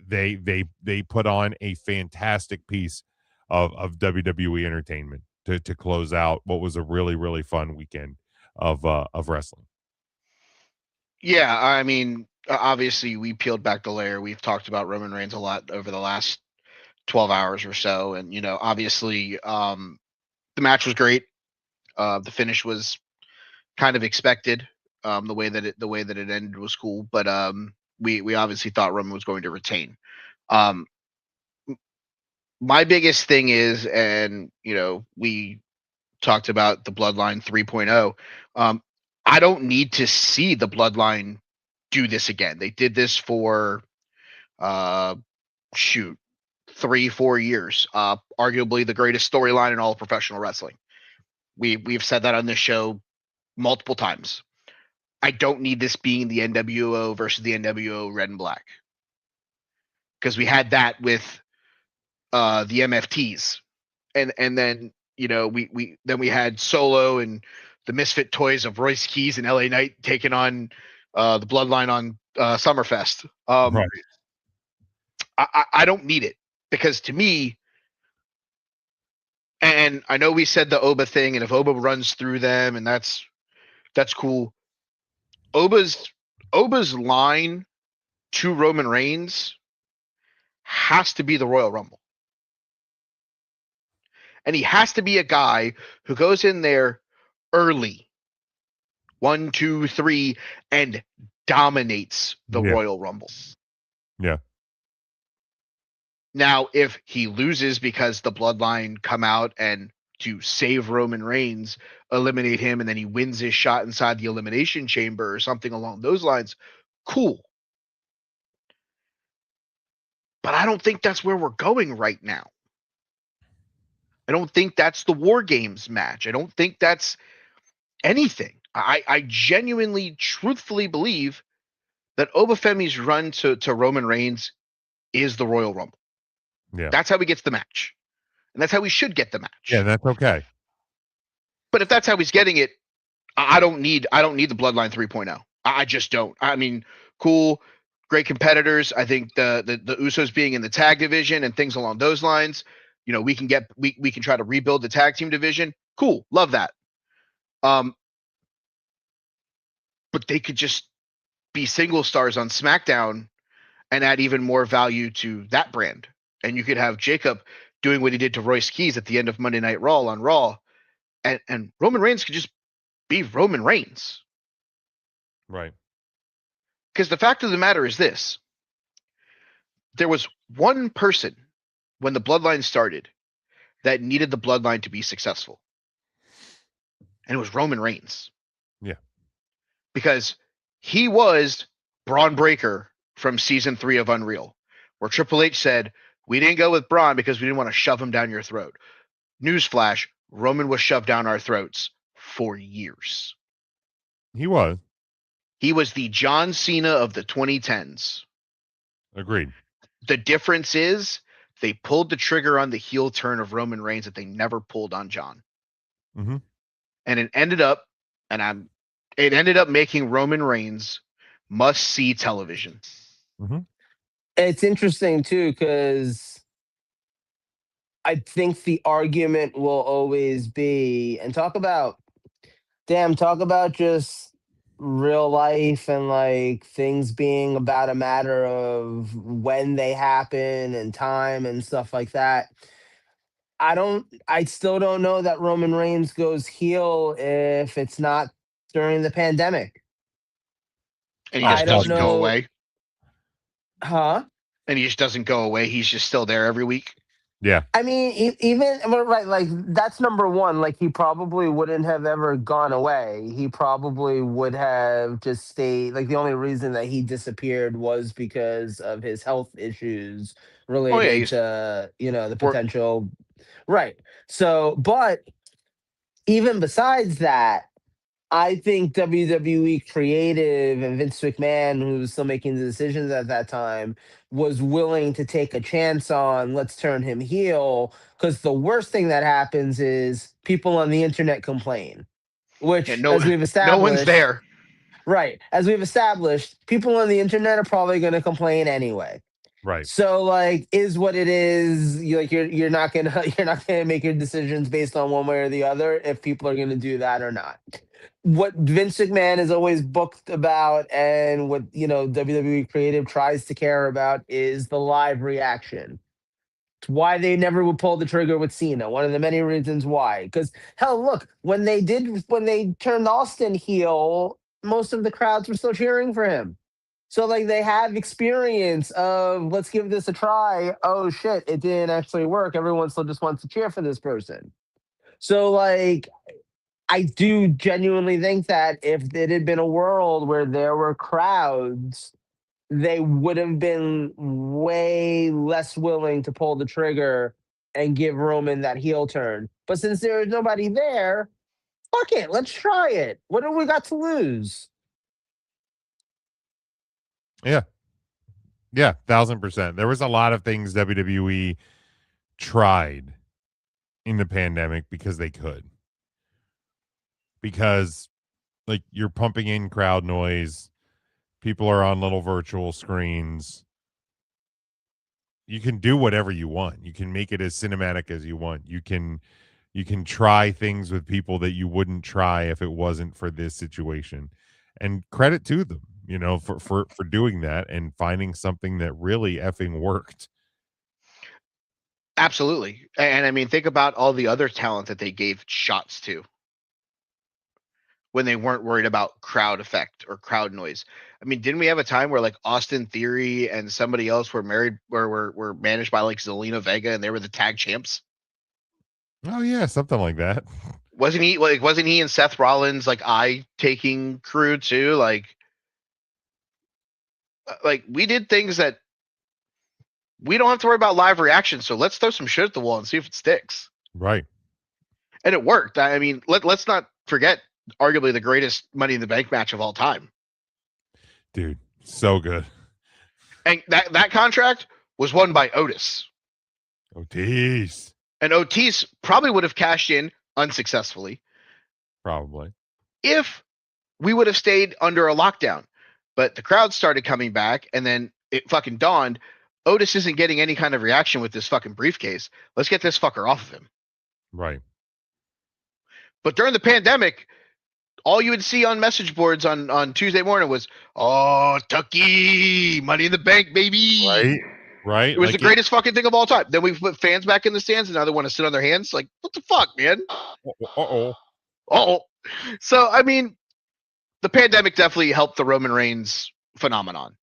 they put on a fantastic piece of WWE entertainment to close out what was a really, really fun weekend of wrestling.
Yeah, I mean, obviously we peeled back the layer. We've talked about Roman Reigns a lot over the last 12 hours or so, and obviously, the match was great. The finish was kind of expected. The way that it ended was cool, but we obviously thought Roman was going to retain. Um, my biggest thing is, and we talked about the Bloodline 3.0. I don't need to see the Bloodline do this again. They did this for shoot 3-4 years. Arguably the greatest storyline in all of professional wrestling. We've said that on this show multiple times. I don't need this being the NWO versus the NWO Red and Black, because we had that with the MFTs, and then we had Solo and the misfit toys of Royce Keys and LA Knight taking on the Bloodline on Summerfest.
Right.
I don't need it, because to me, and I know we said the Oba thing, and if Oba runs through them, and that's cool. Oba's line to Roman Reigns has to be the Royal Rumble. And he has to be a guy who goes in there early, 1, 2, 3, and dominates the Royal Rumble.
Yeah.
Now, if he loses because the Bloodline come out and to save Roman Reigns, eliminate him, and then he wins his shot inside the Elimination Chamber or something along those lines, cool. But I don't think that's where we're going right now. I don't think that's the War Games match. I don't think that's anything. I genuinely, truthfully believe that Obafemi's run to Roman Reigns is the Royal Rumble.
Yeah.
That's how he gets the match. And that's how he should get the match.
Yeah, that's okay.
But if that's how he's getting it, I don't need the Bloodline 3.0. I just don't. I mean, cool, great competitors. I think the Usos being in the tag division and things along those lines, we can try to rebuild the tag team division. Cool, love that. But they could just be single stars on SmackDown and add even more value to that brand. And you could have Jacob doing what he did to Royce Keys at the end of Monday Night Raw on Raw, and Roman Reigns could just be Roman Reigns.
Right.
Because the fact of the matter is this: there was one person when the Bloodline started that needed the Bloodline to be successful, and it was Roman Reigns.
Yeah.
Because he was Braun Breaker from season 3 of Unreal, where Triple H said, we didn't go with Braun because we didn't want to shove him down your throat. Newsflash, Roman was shoved down our throats for years.
He was.
He was the John Cena of the 2010s.
Agreed.
The difference is they pulled the trigger on the heel turn of Roman Reigns that they never pulled on John.
Mm-hmm.
And it ended up making Roman Reigns must-see television.
Mm-hmm.
It's interesting too, because I think the argument will always be, and talk about just real life and like things being about a matter of when they happen and time and stuff like that. I still don't know that Roman Reigns goes heel if it's not during the pandemic.
And he just doesn't go away.
Huh?
And he just doesn't go away. He's just still there every week.
Yeah.
I mean, even right, like that's number one. Like he probably wouldn't have ever gone away. He probably would have just stayed. Like the only reason that he disappeared was because of his health issues related to the potential. Right. So, but even besides that, I think WWE creative and Vince McMahon, who was still making the decisions at that time, was willing to take a chance on let's turn him heel, because the worst thing that happens is people on the internet complain, which as we've established,
no one's there.
Right. As we've established, people on the internet are probably going to complain anyway.
Right.
So like is what it is. You're not gonna make your decisions based on one way or the other if people are gonna do that or not. What Vince McMahon is always booked about and what WWE creative tries to care about is the live reaction. It's why they never would pull the trigger with Cena. One of the many reasons why. Because hell, look, when they turned Austin heel, most of the crowds were still cheering for him. So like they have experience of let's give this a try. Oh shit, it didn't actually work. Everyone still just wants to cheer for this person. So like I do genuinely think that if it had been a world where there were crowds they would have been way less willing to pull the trigger and give Roman that heel turn. But since there is nobody there, fuck it, let's try it. What do we got to lose?
Yeah. Yeah, 1,000%. There was a lot of things WWE tried in the pandemic because they could. Because, like, you're pumping in crowd noise, people are on little virtual screens. You can do whatever you want. You can make it as cinematic as you want. You can try things with people that you wouldn't try if it wasn't for this situation. And credit to them, you know, for doing that and finding something that really effing worked.
Absolutely. And I mean, think about all the other talent that they gave shots to when they weren't worried about crowd effect or crowd noise. I mean, didn't we have a time where like Austin Theory and somebody else were married or were managed by like Zelina Vega and they were the tag champs?
Oh yeah, something like that.
Wasn't he and Seth Rollins like taking crew too? Like we did things that we don't have to worry about live reaction. So let's throw some shit at the wall and see if it sticks.
Right.
And it worked. I mean, let's not forget arguably the greatest Money in the Bank match of all time.
Dude, so good.
And that contract was won by Otis.
Otis.
And Otis probably would have cashed in unsuccessfully.
Probably.
If we would have stayed under a lockdown. But the crowd started coming back and then it fucking dawned. Otis isn't getting any kind of reaction with this fucking briefcase. Let's get this fucker off of him.
Right.
But during the pandemic, all you would see on message boards on Tuesday morning was, "Oh, Tucky, Money in the Bank, baby!"
Right.
It was the greatest fucking thing of all time. Then we put fans back in the stands, and now they want to sit on their hands. Like, what the fuck, man? So, I mean, the pandemic definitely helped the Roman Reigns phenomenon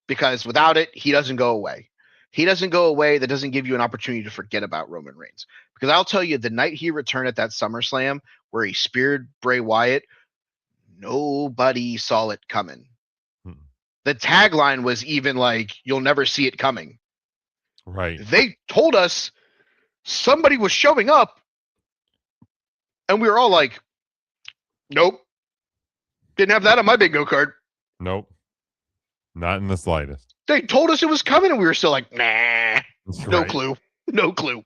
because without it, he doesn't go away. He doesn't go away. That doesn't give you an opportunity to forget about Roman Reigns. Because I'll tell you, the night he returned at that SummerSlam where he speared Bray Wyatt, nobody saw it coming. The tagline was even like, "You'll never see it coming."
Right.
They told us somebody was showing up, and we were all like, "Nope. Didn't have that on my bingo card."
Nope. Not in the slightest.
They told us it was coming, and we were still like, "Nah, no clue. No clue."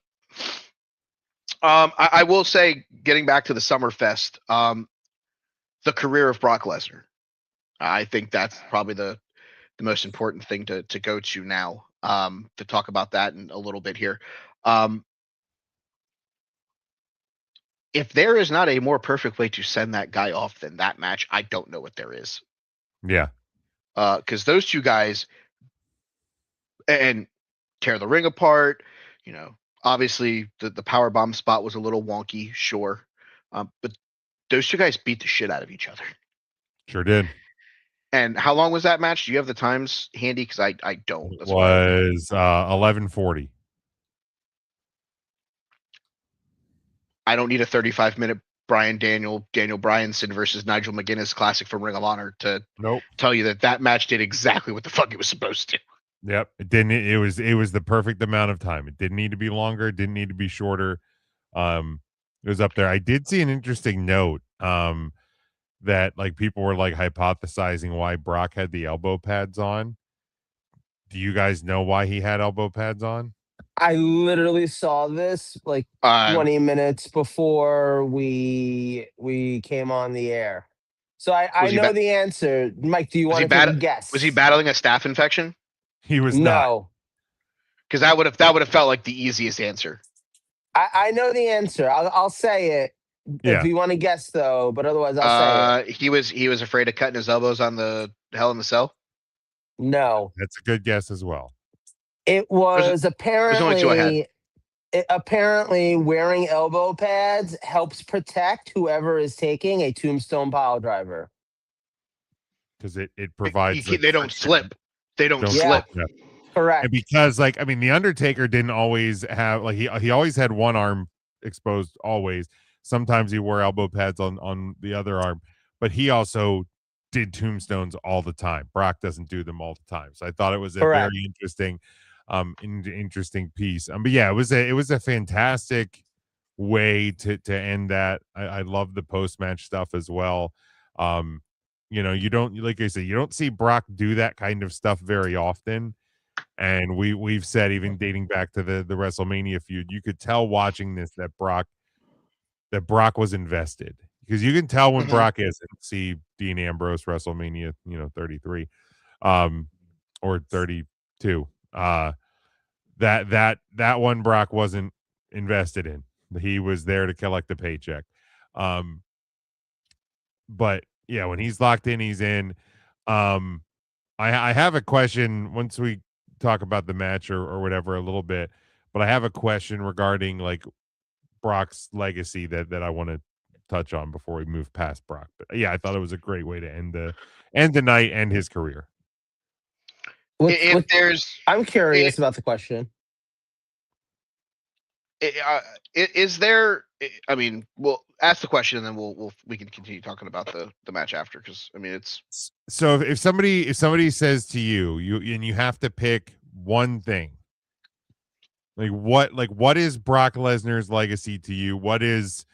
I will say, getting back to the Summerfest, the career of Brock Lesnar. I think that's probably the most important thing to go to now, to talk about that in a little bit here. If there is not a more perfect way to send that guy off than that match, I don't know what there is.
Yeah.
Because those two guys and tear the ring apart, you know, obviously the power bomb spot was a little wonky, sure. But those two guys beat the shit out of each other.
Sure did.
And how long was that match? Do you have the times handy? Because I don't.
It was 11:40.
I don't need a 35-minute Daniel Bryanson versus Nigel McGuinness classic from Ring of Honor to tell you that match did exactly what the fuck it was supposed to.
Yep, it didn't. It was the perfect amount of time. It didn't need to be longer. It didn't need to be shorter. It was up there. I did see an interesting note. That like people were like hypothesizing why Brock had the elbow pads on. Do you guys know why he had elbow pads on?
I literally saw this like 20 minutes before we came on the air. So I know the answer. Mike, do you want to take a guess?
Was he battling a staph infection?
He was not.
Because that would have felt like the easiest answer.
I know the answer. I'll say it. If you want to guess, though, but otherwise I'll say it.
He was afraid of cutting his elbows on the Hell in the Cell.
No,
that's a good guess as well.
It was apparently wearing elbow pads helps protect whoever is taking a tombstone pile driver.
Because it provides
they don't slip. They don't slip.
Yeah.
Correct.
And because like I mean the Undertaker didn't always have like he always had one arm exposed always. Sometimes he wore elbow pads on the other arm, but he also did tombstones all the time. Brock doesn't do them all the time. So I thought it was a
Correct.
very interesting piece. But yeah, it was a fantastic way to end that. I love the post match stuff as well. You don't, like I said, you don't see Brock do that kind of stuff very often. And we've said, even dating back to the WrestleMania feud, you could tell watching this that Brock was invested, because you can tell when Brock isn't. See Dean Ambrose WrestleMania 33 or 32, that one Brock wasn't invested in. He was there to collect the paycheck. But yeah, when he's locked in, he's in. I have a question once we talk about the match or whatever a little bit, but I have a question regarding like Brock's legacy that I want to touch on before we move past Brock. But yeah, I thought it was a great way to end the night and his career.
I'm curious about the question.
Is there? I mean, we'll ask the question and then we can continue talking about the match after, because I mean it's.
So if somebody says to you and you have to pick one thing, like what is Brock Lesnar's legacy to you? What is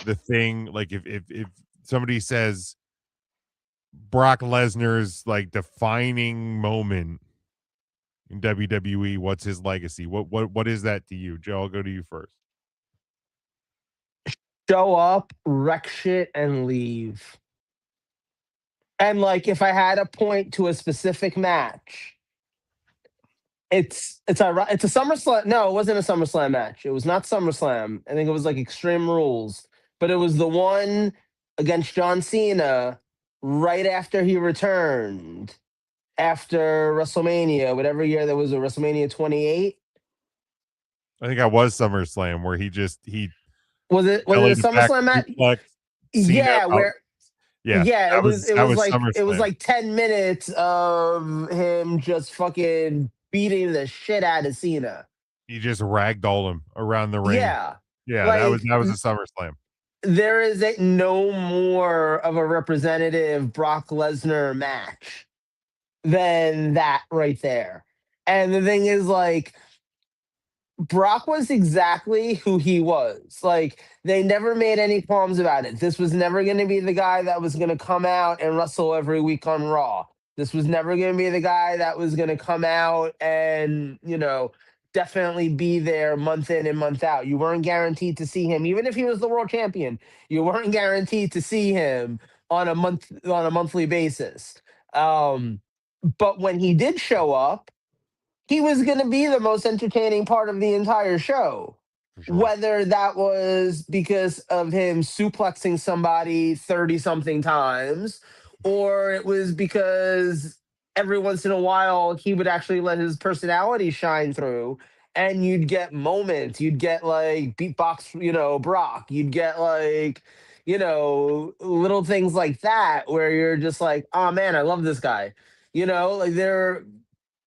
the thing, like if somebody says Brock Lesnar's like defining moment in WWE, what's his legacy? What is that to you? Joe, I'll go to you first.
Show up, wreck shit, and leave. And like, if I had to point to a specific match, it's a SummerSlam. No, it wasn't a SummerSlam match. It was not SummerSlam. I think it was like Extreme Rules, but it was the one against John Cena right after he returned after WrestleMania, whatever year there was, a WrestleMania 28.
I think I was SummerSlam, where he
was it a SummerSlam match? Yeah, it was like 10 minutes of him just fucking beating the shit out of Cena.
He just ragdolled him around the ring.
Yeah,
like, that was a SummerSlam.
There is no more of a representative Brock Lesnar match than that right there. And the thing is, like, Brock was exactly who he was. Like, they never made any qualms about it. This was never going to be the guy that was going to come out and wrestle every week on Raw. This was never going to be the guy that was going to come out and, definitely be there month in and month out. You weren't guaranteed to see him, even if he was the world champion. You weren't guaranteed to see him on a monthly basis. But when he did show up, he was going to be the most entertaining part of the entire show. Sure. Whether that was because of him suplexing somebody 30-something times, or it was because every once in a while he would actually let his personality shine through, and you'd get moments. You'd get like beatbox, Brock. You'd get like, little things like that where you're just like, oh man, I love this guy.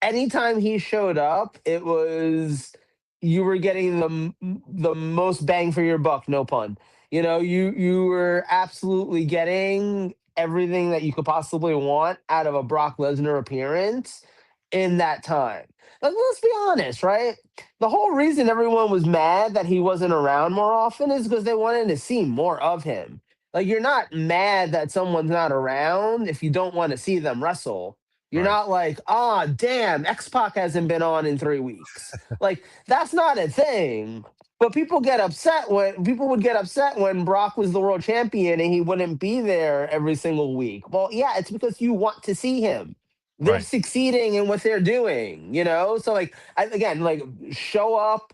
Anytime he showed up, it was, you were getting the most bang for your buck, no pun. You were absolutely getting everything that you could possibly want out of a Brock Lesnar appearance in that time. Like, let's be honest, right? The whole reason everyone was mad that he wasn't around more often is because they wanted to see more of him. Like, you're not mad that someone's not around if you don't want to see them wrestle. You're not like, damn, X-Pac hasn't been on in 3 weeks. Like, that's not a thing. But people would get upset when Brock was the world champion and he wouldn't be there every single week. Well, yeah, it's because you want to see him. They're succeeding in what they're doing, So, like, show up.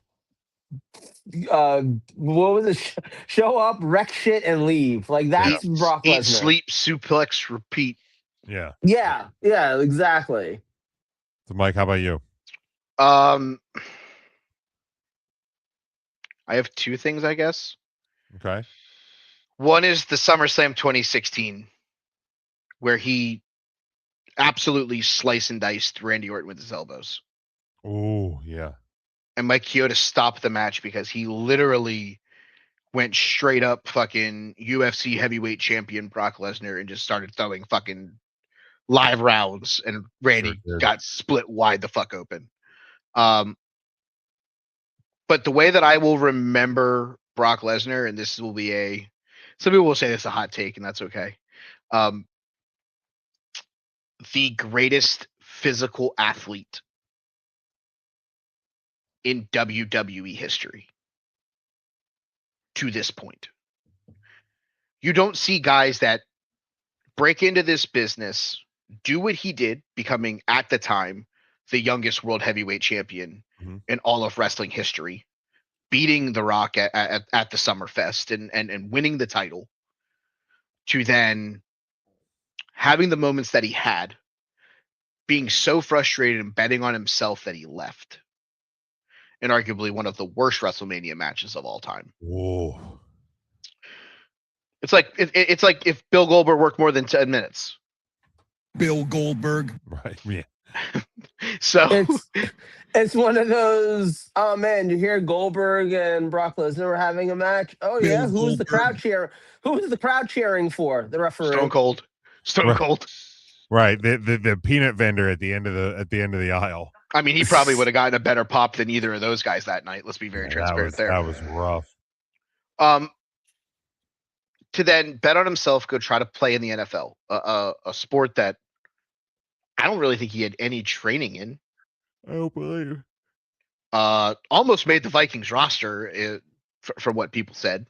What was it? Show up, wreck shit, and leave. Like, that's Brock Lesnar.
Eat, sleep, suplex, repeat.
Yeah,
exactly.
So, Mike, how about you?
I have two things, I guess.
Okay.
One is the SummerSlam 2016, where he absolutely slice and diced Randy Orton with his elbows.
Oh, yeah.
And Mike Chioda stopped the match because he literally went straight up fucking UFC heavyweight champion Brock Lesnar and just started throwing fucking live rounds, and Randy got split wide the fuck open. But the way that I will remember Brock Lesnar, and this will be some people will say this is a hot take, and that's okay. The greatest physical athlete in WWE history to this point. You don't see guys that break into this business, do what he did, becoming at the time the youngest world heavyweight champion in all of wrestling history, beating The Rock at the Summerfest and winning the title, to then having the moments that he had, being so frustrated and betting on himself that he left. And arguably one of the worst WrestleMania matches of all time.
Whoa.
It's like if Bill Goldberg worked more than 10 minutes.
Bill Goldberg.
Right. Yeah.
So
it's one of those, oh man, you hear Goldberg and Brock Lesnar were having a match. Oh yeah, who's the crowd cheering? Who is the crowd cheering for? The referee.
Stone Cold.
Right. The peanut vendor at the end of the aisle.
I mean, he probably would have gotten a better pop than either of those guys that night. Let's be very transparent there.
That was rough.
To then bet on himself, go try to play in the NFL, a sport that I don't really think he had any training in.
I don't believe.
Almost made the Vikings roster, from what people said.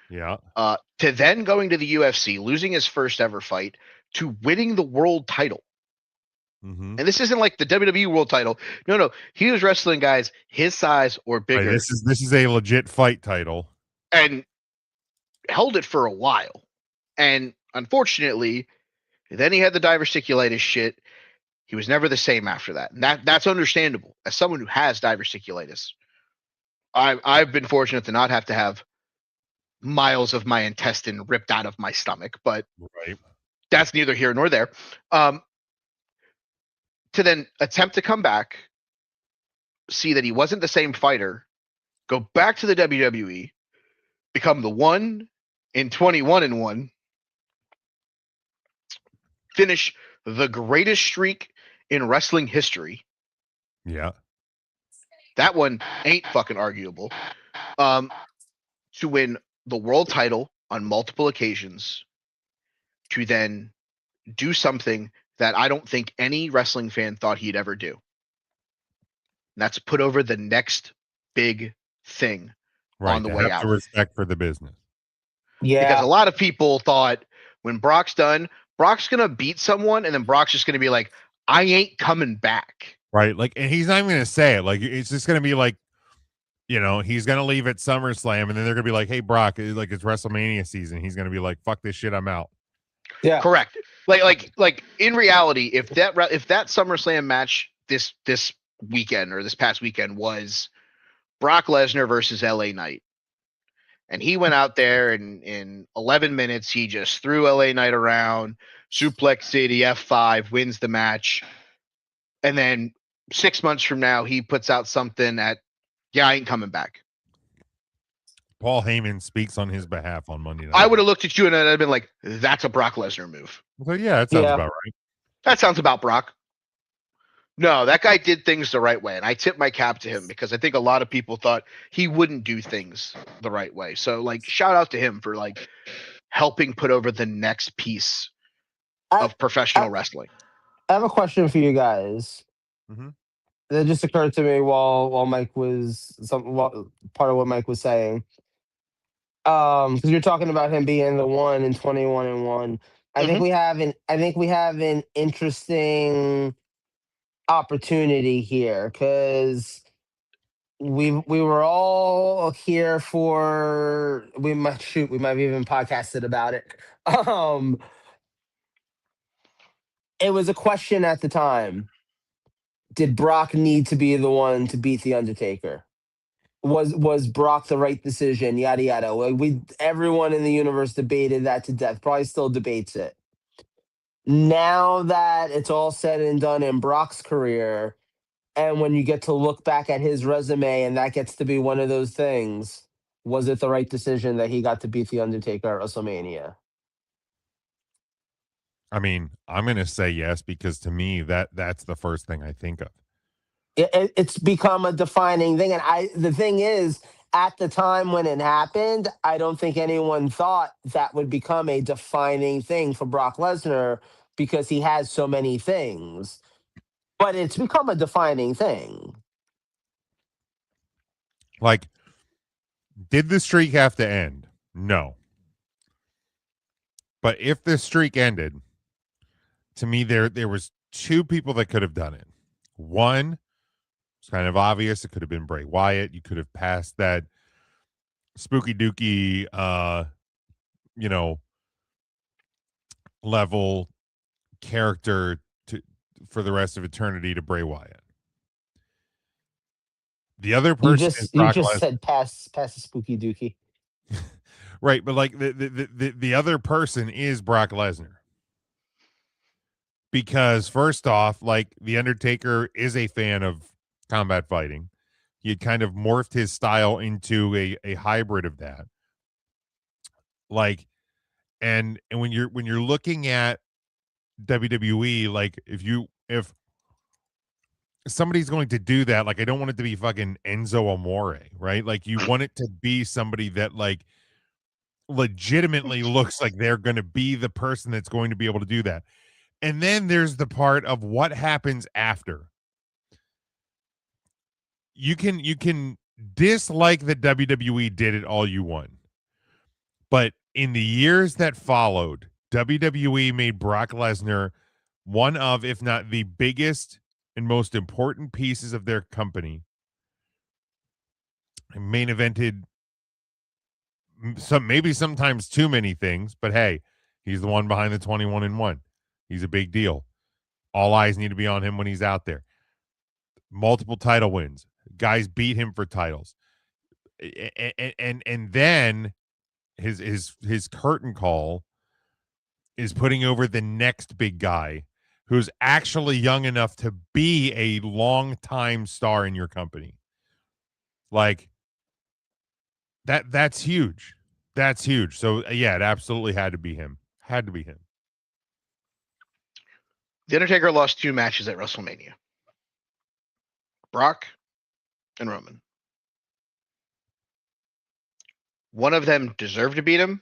Yeah.
To then going to the UFC, losing his first ever fight, to winning the world title. And this isn't like the WWE world title. No. He was wrestling guys his size or bigger.
Right, this is a legit fight title.
And held it for a while. And unfortunately, then he had the diverticulitis shit. He was never the same after that. And that's understandable. As someone who has diverticulitis, I've been fortunate to not have to have miles of my intestine ripped out of my stomach, but that's neither here nor there. To then attempt to come back, see that he wasn't the same fighter, go back to the WWE, become the 1 in 21-1, finish the greatest streak in wrestling history.
Yeah.
That one ain't fucking arguable. To win the world title on multiple occasions, to then do something that I don't think any wrestling fan thought he'd ever do. And that's put over the next big thing on the way out.
Respect for the business.
Yeah.
Because a lot of people thought when Brock's done, Brock's going to beat someone, and then Brock's just going to be like, I ain't coming back.
Right. Like, and he's not even going to say it. Like, it's just going to be like, he's going to leave at SummerSlam, and then they're going to be like, hey, Brock, like, it's WrestleMania season. He's going to be like, fuck this shit, I'm out.
Yeah. Correct. Like in reality, if that SummerSlam match this weekend or this past weekend was Brock Lesnar versus LA Knight, and he went out there and in 11 minutes he just threw LA Knight around, suplex City, F5, wins the match, and then 6 months from now he puts out something I ain't coming back.
Paul Heyman speaks on his behalf on Monday night.
I would have looked at you and I'd been like, that's a Brock Lesnar move.
So yeah, that sounds about right.
That sounds about Brock. No, that guy did things the right way. And I tip my cap to him because I think a lot of people thought he wouldn't do things the right way. So like, shout out to him for like helping put over the next piece of professional wrestling.
I have a question for you guys. That just occurred to me while Mike was part of what Mike was saying. Because you're talking about him being the 1 in 21-1. I think we have an interesting opportunity here because we were all here for we might have even podcasted about it. It was a question at the time. Did Brock need to be the one to beat The Undertaker? Was Brock the right decision? Yada yada. Everyone in the universe debated that to death. Probably still debates it. Now that it's all said and done in Brock's career, and when you get to look back at his resume, and that gets to be one of those things, Was it the right decision that he got to beat The Undertaker at WrestleMania?
I mean, I'm going to say yes, because to me that's the first thing I think of.
It's become a defining thing, and the thing is, at the time when it happened, I don't think anyone thought that would become a defining thing for Brock Lesnar because he has so many things. But it's become a defining thing.
Like, did the streak have to end? No. But if the streak ended, to me, there was two people that could have done it. One, it's kind of obvious. It could have been Bray Wyatt. You could have passed that spooky dookie, level character for the rest of eternity to Bray Wyatt. The other person
you just said pass the spooky dookie.
Right, but like the other person is Brock Lesnar. Because first off, like, The Undertaker is a fan of combat fighting. He had kind of morphed his style into a hybrid of that. Like, and when you're looking at WWE, like, if somebody's going to do that, like, I don't want it to be fucking Enzo Amore, right? Like, you want it to be somebody that, like, legitimately looks like they're going to be the person that's going to be able to do that. And then there's the part of what happens after. You can dislike that WWE did it all you want. But in the years that followed, WWE made Brock Lesnar one of, if not the biggest and most important pieces of their company. And main evented maybe sometimes too many things, but hey, he's the one behind the 21-1. He's a big deal. All eyes need to be on him when he's out there. Multiple title wins. Guys beat him for titles. And then his curtain call is putting over the next big guy who's actually young enough to be a long-time star in your company. Like, that's huge. That's huge. So yeah, it absolutely had to be him. Had to be him.
The Undertaker lost 2 matches at WrestleMania. Brock and Roman. One of them deserved to beat him.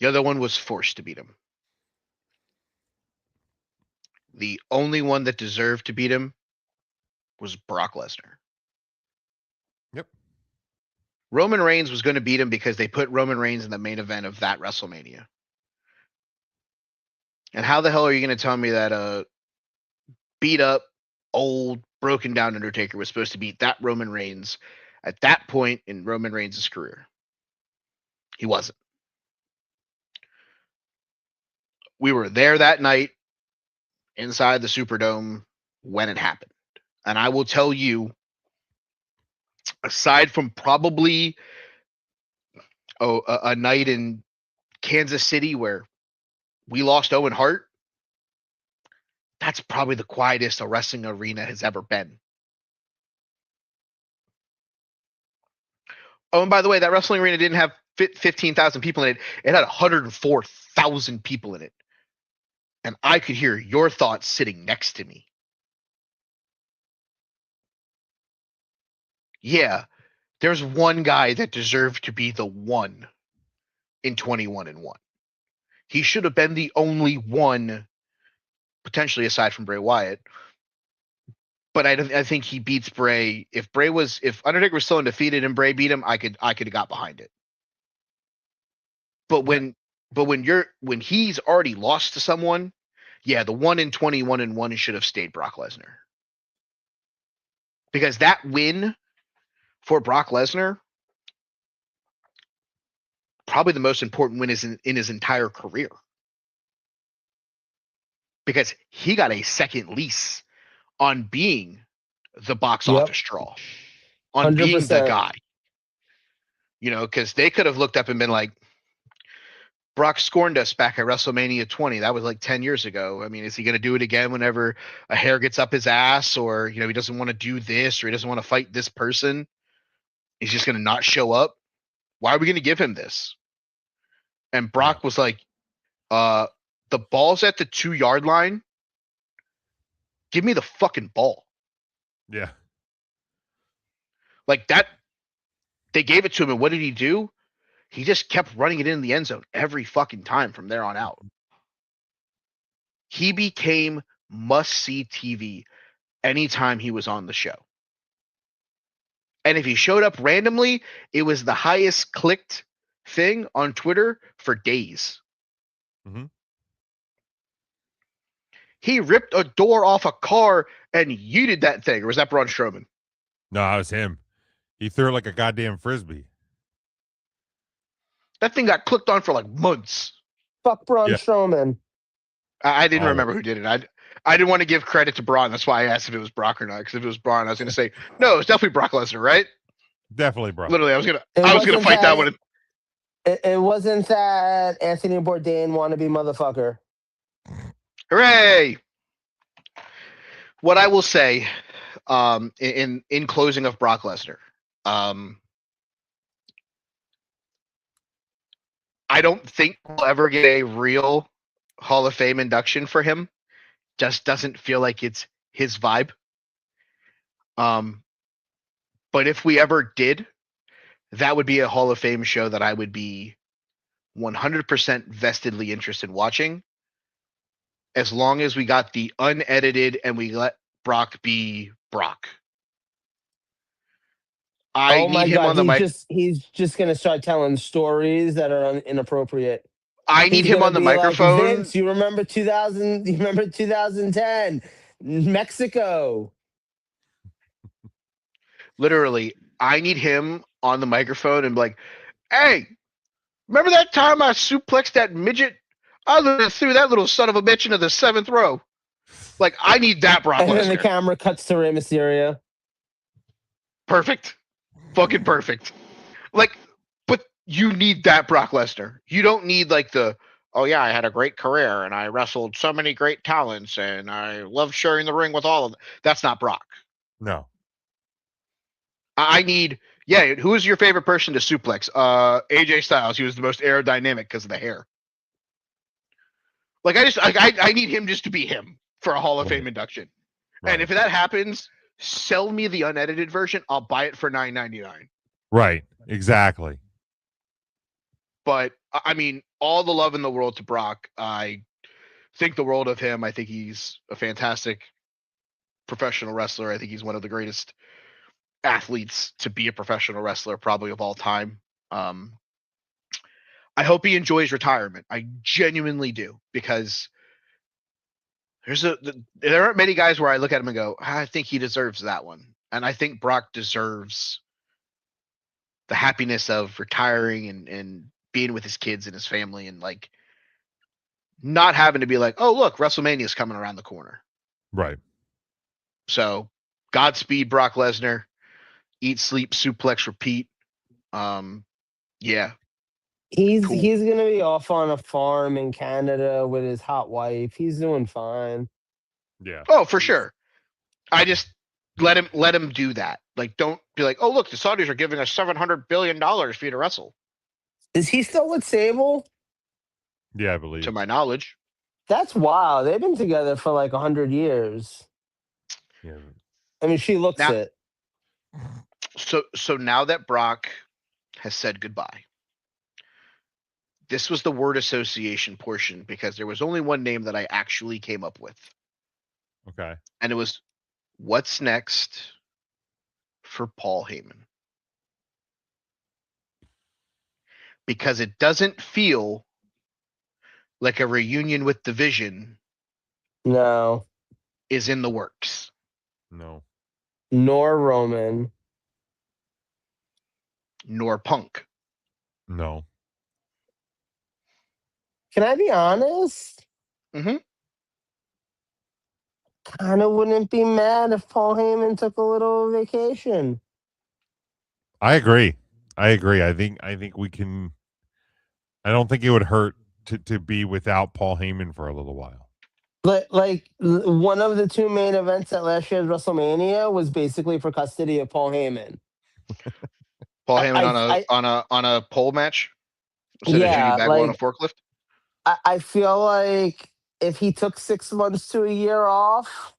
The other one was forced to beat him. The only one that deserved to beat him was Brock Lesnar.
Yep.
Roman Reigns was going to beat him because they put Roman Reigns in the main event of that WrestleMania. And how the hell are you going to tell me that beat up, old, broken down Undertaker was supposed to beat that Roman Reigns at that point in Roman Reigns' career? He wasn't. We were there that night inside the Superdome when it happened. And I will tell you, aside from probably a night in Kansas City where we lost Owen Hart, that's probably the quietest a wrestling arena has ever been. Oh, and by the way, that wrestling arena didn't have 15,000 people in it. It had 104,000 people in it. And I could hear your thoughts sitting next to me. Yeah, there's one guy that deserved to be the one in 21-1. He should have been the only one, potentially aside from Bray Wyatt. But I think he beats Bray. If Undertaker was still undefeated and Bray beat him, I could have got behind it. But when he's already lost to someone, yeah, the one in 21-1 should have stayed Brock Lesnar. Because that win for Brock Lesnar, probably the most important win is in his entire career. Because he got a second lease on being the box office draw, on 100%. Being the guy. You know, because they could have looked up and been like, Brock scorned us back at WrestleMania 20. That was like 10 years ago. I mean, is he going to do it again whenever a hair gets up his ass, or, you know, he doesn't want to do this, or he doesn't want to fight this person? He's just going to not show up. Why are we going to give him this? And Brock was like, the ball's at the 2-yard line. Give me the fucking ball.
Yeah.
Like that. They gave it to him, and what did he do? He just kept running it in the end zone every fucking time from there on out. He became must-see TV anytime he was on the show. And if he showed up randomly, it was the highest clicked thing on Twitter for days.
Mm-hmm.
He ripped a door off a car and yeeted that thing. Or was that Braun Strowman?
No, it was him. He threw it like a goddamn frisbee.
That thing got clicked on for like months.
Fuck Braun Strowman.
I didn't remember who did it. I didn't want to give credit to Braun. That's why I asked if it was Brock or not. Because if it was Braun, I was going to say no. It's definitely Brock Lesnar, right?
Definitely Brock.
Literally, I was gonna fight that one.
It wasn't that Anthony Bourdain wannabe motherfucker.
Hooray! What I will say, in closing of Brock Lesnar, I don't think we'll ever get a real Hall of Fame induction for him. Just doesn't feel like it's his vibe. But if we ever did, that would be a Hall of Fame show that I would be 100% vestedly interested in watching. As long as we got the unedited and we let Brock be Brock. I need him on the mic.
He's just going to start telling stories that are inappropriate.
I need him on the microphone.
Like, Vince, you remember 2000? You remember 2010 Mexico?
Literally, I need him on the microphone and be like, "Hey, remember that time I suplexed that midget? I literally threw that little son of a bitch into the 7th row." Like, I need that Brock Lesnar.
And then the camera cuts to Rey Mysterio.
Perfect. Fucking perfect. Like, but you need that Brock Lesnar. You don't need like oh yeah, I had a great career and I wrestled so many great talents and I love sharing the ring with all of them. That's not Brock.
No.
I need, who is your favorite person to suplex? AJ Styles. He was the most aerodynamic because of the hair. Like, I need him just to be him for a Hall of Fame induction. Right. And if that happens, sell me the unedited version. I'll buy it for $9.99.
Right. Exactly.
But I mean, all the love in the world to Brock. I think the world of him. I think he's a fantastic professional wrestler. I think he's one of the greatest athletes to be a professional wrestler, probably of all time. I hope he enjoys retirement. I genuinely do, because there aren't many guys where I look at him and go, I think he deserves that one. And I think Brock deserves the happiness of retiring and being with his kids and his family and like not having to be like, oh, look, WrestleMania is coming around the corner.
Right.
So Godspeed, Brock Lesnar. Eat, sleep, suplex, repeat. Yeah.
He's gonna be off on a farm in Canada with his hot wife. He's doing fine.
Yeah.
Oh, for sure. I just let him do that. Like, don't be like, oh look, the Saudis are giving us $700 billion for you to wrestle.
Is he still with Sable?
Yeah, I believe.
To my knowledge.
That's wild. They've been together for like 100 years.
Yeah.
I mean, she looks it.
So now that Brock has said goodbye, this was the word association portion because there was only one name that I actually came up with.
Okay.
And it was, what's next for Paul Heyman? Because it doesn't feel like a reunion with the Vision.
No.
Is in the works.
No.
Nor Roman.
Nor Punk.
No.
Can I be honest?
Mm-hmm.
Kind of wouldn't be mad if Paul Heyman took a little vacation.
I agree. I think we can. I don't think it would hurt to be without Paul Heyman for a little while.
Like one of the two main events at last year's WrestleMania was basically for custody of Paul Heyman.
Paul Heyman
I
on a pole match instead of Judy
yeah,
Bagwell on a
like
forklift.
I feel like if he took 6 months to a year off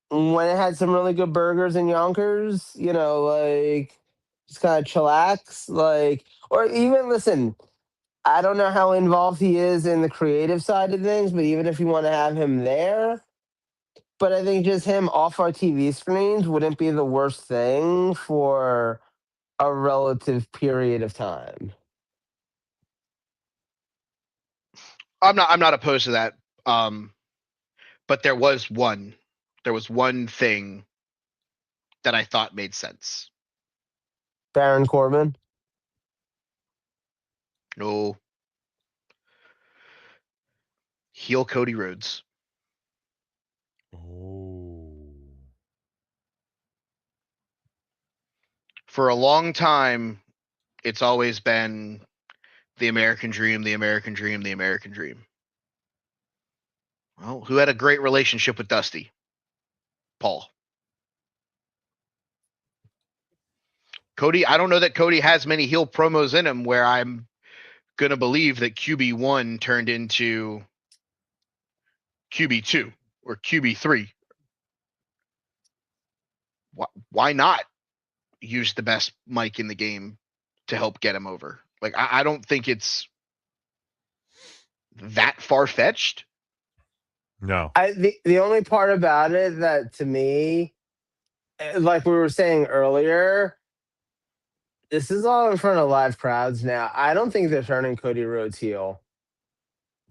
when it had some really good burgers and Yonkers, like just kind of chillax, like, or even listen. I don't know how involved he is in the creative side of things, but even if you want to have him there, but I think just him off our TV screens wouldn't be the worst thing for a relative period of time.
I'm not opposed to that. But there was one thing that I thought made sense.
Baron Corbin.
No. Heel Cody Rhodes.
Oh.
For a long time, it's always been the American dream, the American dream, the American dream. Well, who had a great relationship with Dusty? Paul. Cody, I don't know that Cody has many heel promos in him where I'm going to believe that QB1 turned into QB2 or QB3. Why not use the best mic in the game to help get him over? Like, I don't think it's that far fetched.
No.
The only part about it that to me, like we were saying earlier, this is all in front of live crowds now. I don't think they're turning Cody Rhodes heel.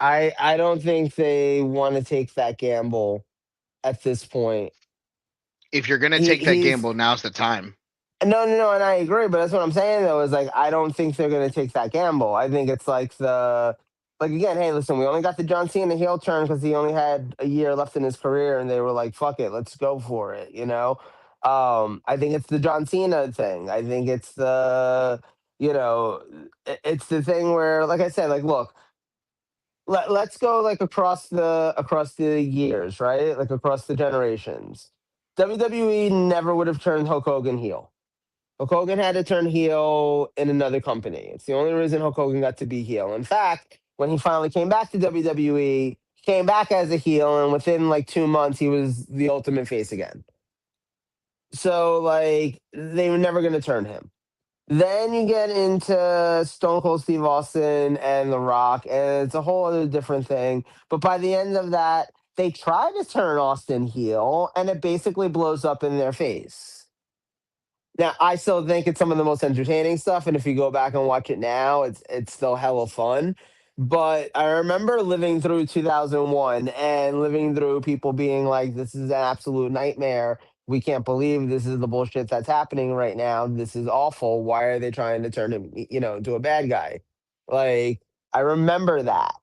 I don't think they want to take that gamble at this point.
If you're gonna
He
take that
he's
gamble, now's the time.
no, and I agree, but that's what I'm saying though, is like I don't think they're gonna take that gamble. I think it's like again, hey, listen, we only got the John Cena heel turn because he only had a year left in his career, and they were like, fuck it, let's go for it. I think it's the John Cena thing. I think it's you know, it's the thing where, like I said, like look, let's go like across the years, right? Like across the generations. WWE never would have turned Hulk Hogan heel. Hulk Hogan had to turn heel in another company. It's the only reason Hulk Hogan got to be heel. In fact, when he finally came back to WWE, he came back as a heel, and within like 2 months, he was the ultimate face again. So like they were never going to turn him. Then you get into Stone Cold Steve Austin and The Rock, and it's a whole other different thing. But by the end of that, they try to turn Austin heel, and it basically blows up in their face. Now, I still think it's some of the most entertaining stuff, and if you go back and watch it now, it's still hella fun. But I remember living through 2001 and living through people being like, "This is an absolute nightmare. We can't believe this is the bullshit that's happening right now. This is awful. Why are they trying to turn him, into a bad guy?" Like I remember that.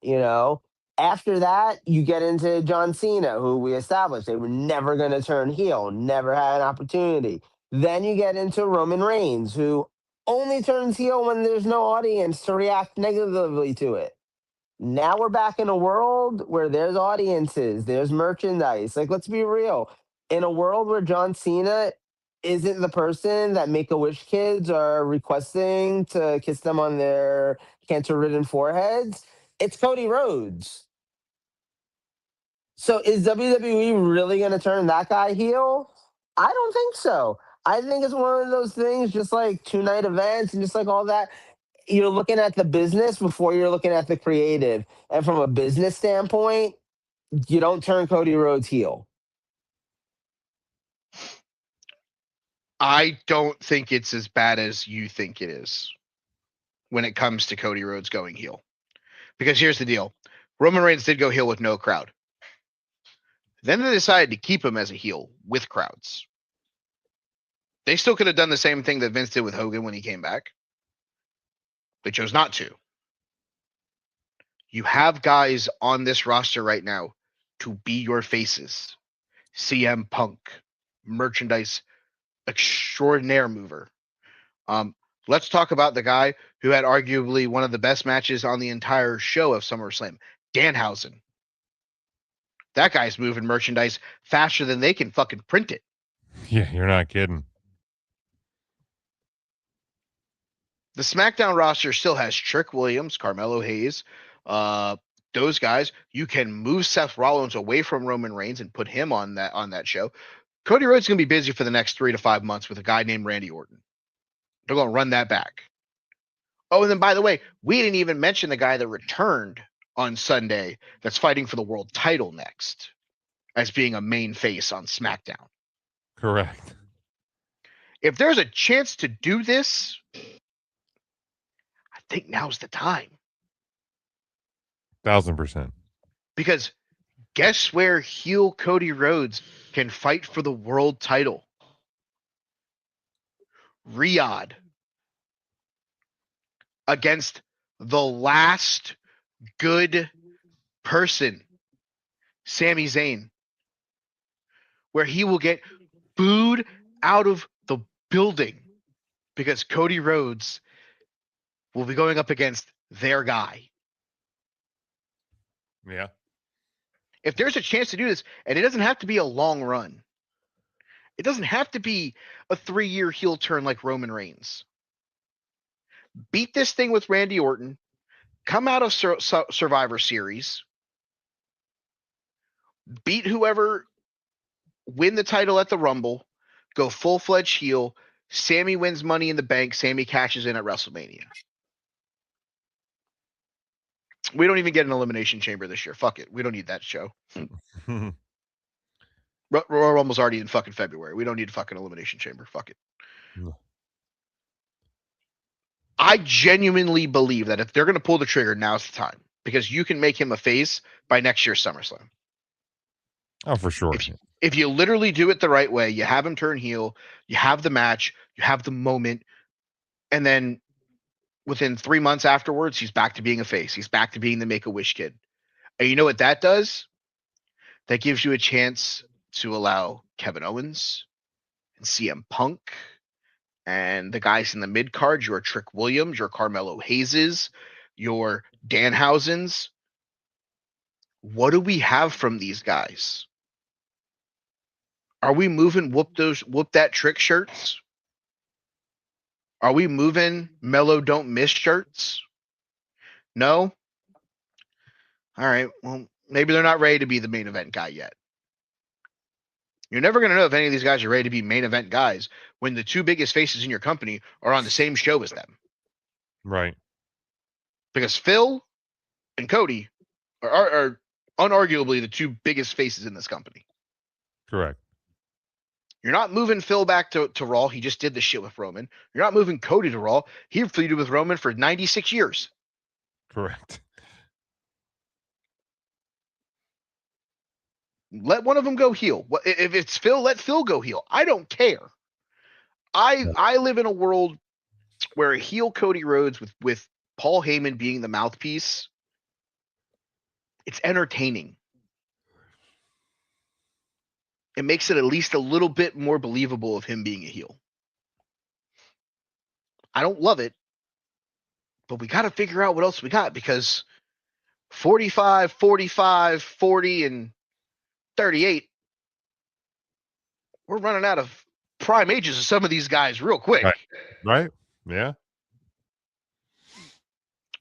After that, you get into John Cena, who we established they were never going to turn heel, never had an opportunity. Then you get into Roman Reigns, who only turns heel when there's no audience to react negatively to it. Now we're back in a world where there's audiences, there's merchandise. Like, let's be real. In a world where John Cena isn't the person that Make a Wish kids are requesting to kiss them on their cancer ridden foreheads, it's Cody Rhodes. So is WWE really going to turn that guy heel? I don't think so. I think it's one of those things, just like 2 night events and just like all that. You're looking at the business before you're looking at the creative. And from a business standpoint, you don't turn Cody Rhodes heel.
I don't think it's as bad as you think it is when it comes to Cody Rhodes going heel. Because here's the deal. Roman Reigns did go heel with no crowd. Then they decided to keep him as a heel with crowds. They still could have done the same thing that Vince did with Hogan when he came back. They chose not to. You have guys on this roster right now to be your faces. CM Punk, merchandise extraordinaire mover. Let's talk about the guy who had arguably one of the best matches on the entire show of SummerSlam, Danhausen. That guy's moving merchandise faster than they can fucking print it.
Yeah, you're not kidding.
The SmackDown roster still has Trick Williams, Carmelo Hayes, those guys. You can move Seth Rollins away from Roman Reigns and put him on that show. Cody Rhodes is going to be busy for the next 3 to 5 months with a guy named Randy Orton. They're going to run that back. Oh, and then by the way, we didn't even mention the guy that returned on Sunday that's fighting for the world title next as being a main face on SmackDown.
Correct.
If there's a chance to do this, I think now's the time.
1000%.
Because guess where heel Cody Rhodes can fight for the world title? Riyadh. Against the last good person, Sami Zayn. Where he will get booed out of the building because Cody Rhodes will be going up against their guy.
Yeah.
If there's a chance to do this, and it doesn't have to be a long run, it doesn't have to be a 3-year heel turn like Roman Reigns. Beat this thing with Randy Orton, come out of Survivor Series, beat whoever, win the title at the Rumble, go full-fledged heel, Sammy wins Money in the Bank, Sammy cashes in at WrestleMania. We don't even get an Elimination Chamber this year. Fuck it. We don't need that show. Royal Rumble's already in fucking February. We don't need a fucking Elimination Chamber. Fuck it.
No.
I genuinely believe that if they're going to pull the trigger, now's the time. Because you can make him a face by next year's SummerSlam.
Oh, for sure.
If you literally do it the right way, you have him turn heel, you have the match, you have the moment, and then within 3 months afterwards, he's back to being a face. He's back to being the Make-A-Wish kid. And you know what that does? That gives you a chance to allow Kevin Owens and CM Punk and the guys in the mid-card, your Trick Williams, your Carmelo Hayes, your Danhausens. What do we have from these guys? Are we moving whoop that trick shirts? Are we moving Mellow Don't Miss shirts? No? All right. Well, maybe they're not ready to be the main event guy yet. You're never going to know if any of these guys are ready to be main event guys when the 2 biggest faces in your company are on the same show as them.
Right.
Because Phil and Cody are unarguably the 2 biggest faces in this company.
Correct.
You're not moving Phil back to Raw. He just did the shit with Roman. You're not moving Cody to Raw. He feuded with Roman for 96 years.
Correct.
Let one of them go heel. If it's Phil, let Phil go heel. I don't care. I live in a world where a heel Cody Rhodes with Paul Heyman being the mouthpiece, it's entertaining. It makes it at least a little bit more believable of him being a heel. I don't love it, but we got to figure out what else we got because 45, 45, 40, and 38, we're running out of prime ages of some of these guys real quick.
Right. Yeah.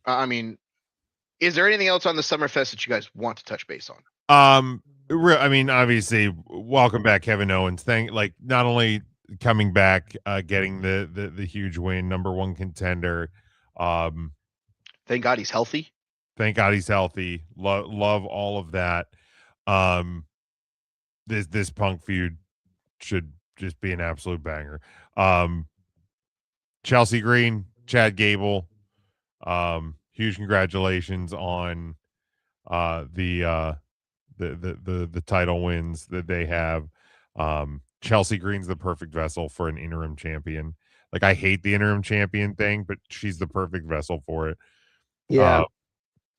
I mean, is there anything else on the Summerfest that you guys want to touch base on?
I mean, obviously, welcome back, Kevin Owens. Not only coming back, getting the huge win, #1 contender.
Thank God he's healthy.
Thank God he's healthy. Love all of that. This Punk feud should just be an absolute banger. Chelsea Green, Chad Gable. Huge congratulations on the title wins that they have. Chelsea Green's the perfect vessel for an interim champion. Like, I hate the interim champion thing, but she's the perfect vessel for it.
Yeah.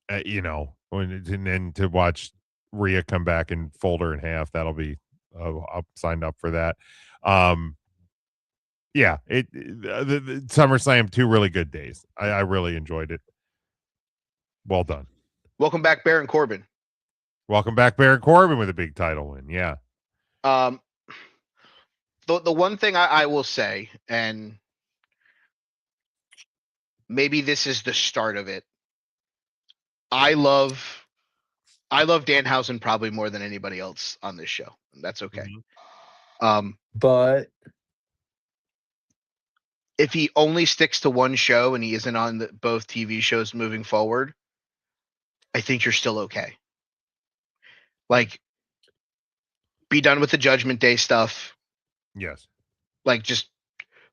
And then to watch Rhea come back and fold her in half, that'll be I'll signed up for that. Yeah, the SummerSlam, 2 really good days. I really enjoyed it. Well done.
Welcome back, Baron Corbin.
Welcome back, Baron Corbin, with a big title win. Yeah.
The one thing I will say, and maybe this is the start of it. I love Danhausen probably more than anybody else on this show. That's okay.
But
if he only sticks to one show and he isn't on both TV shows moving forward, I think you're still okay. Like, be done with the Judgment Day stuff.
Yes.
Like, just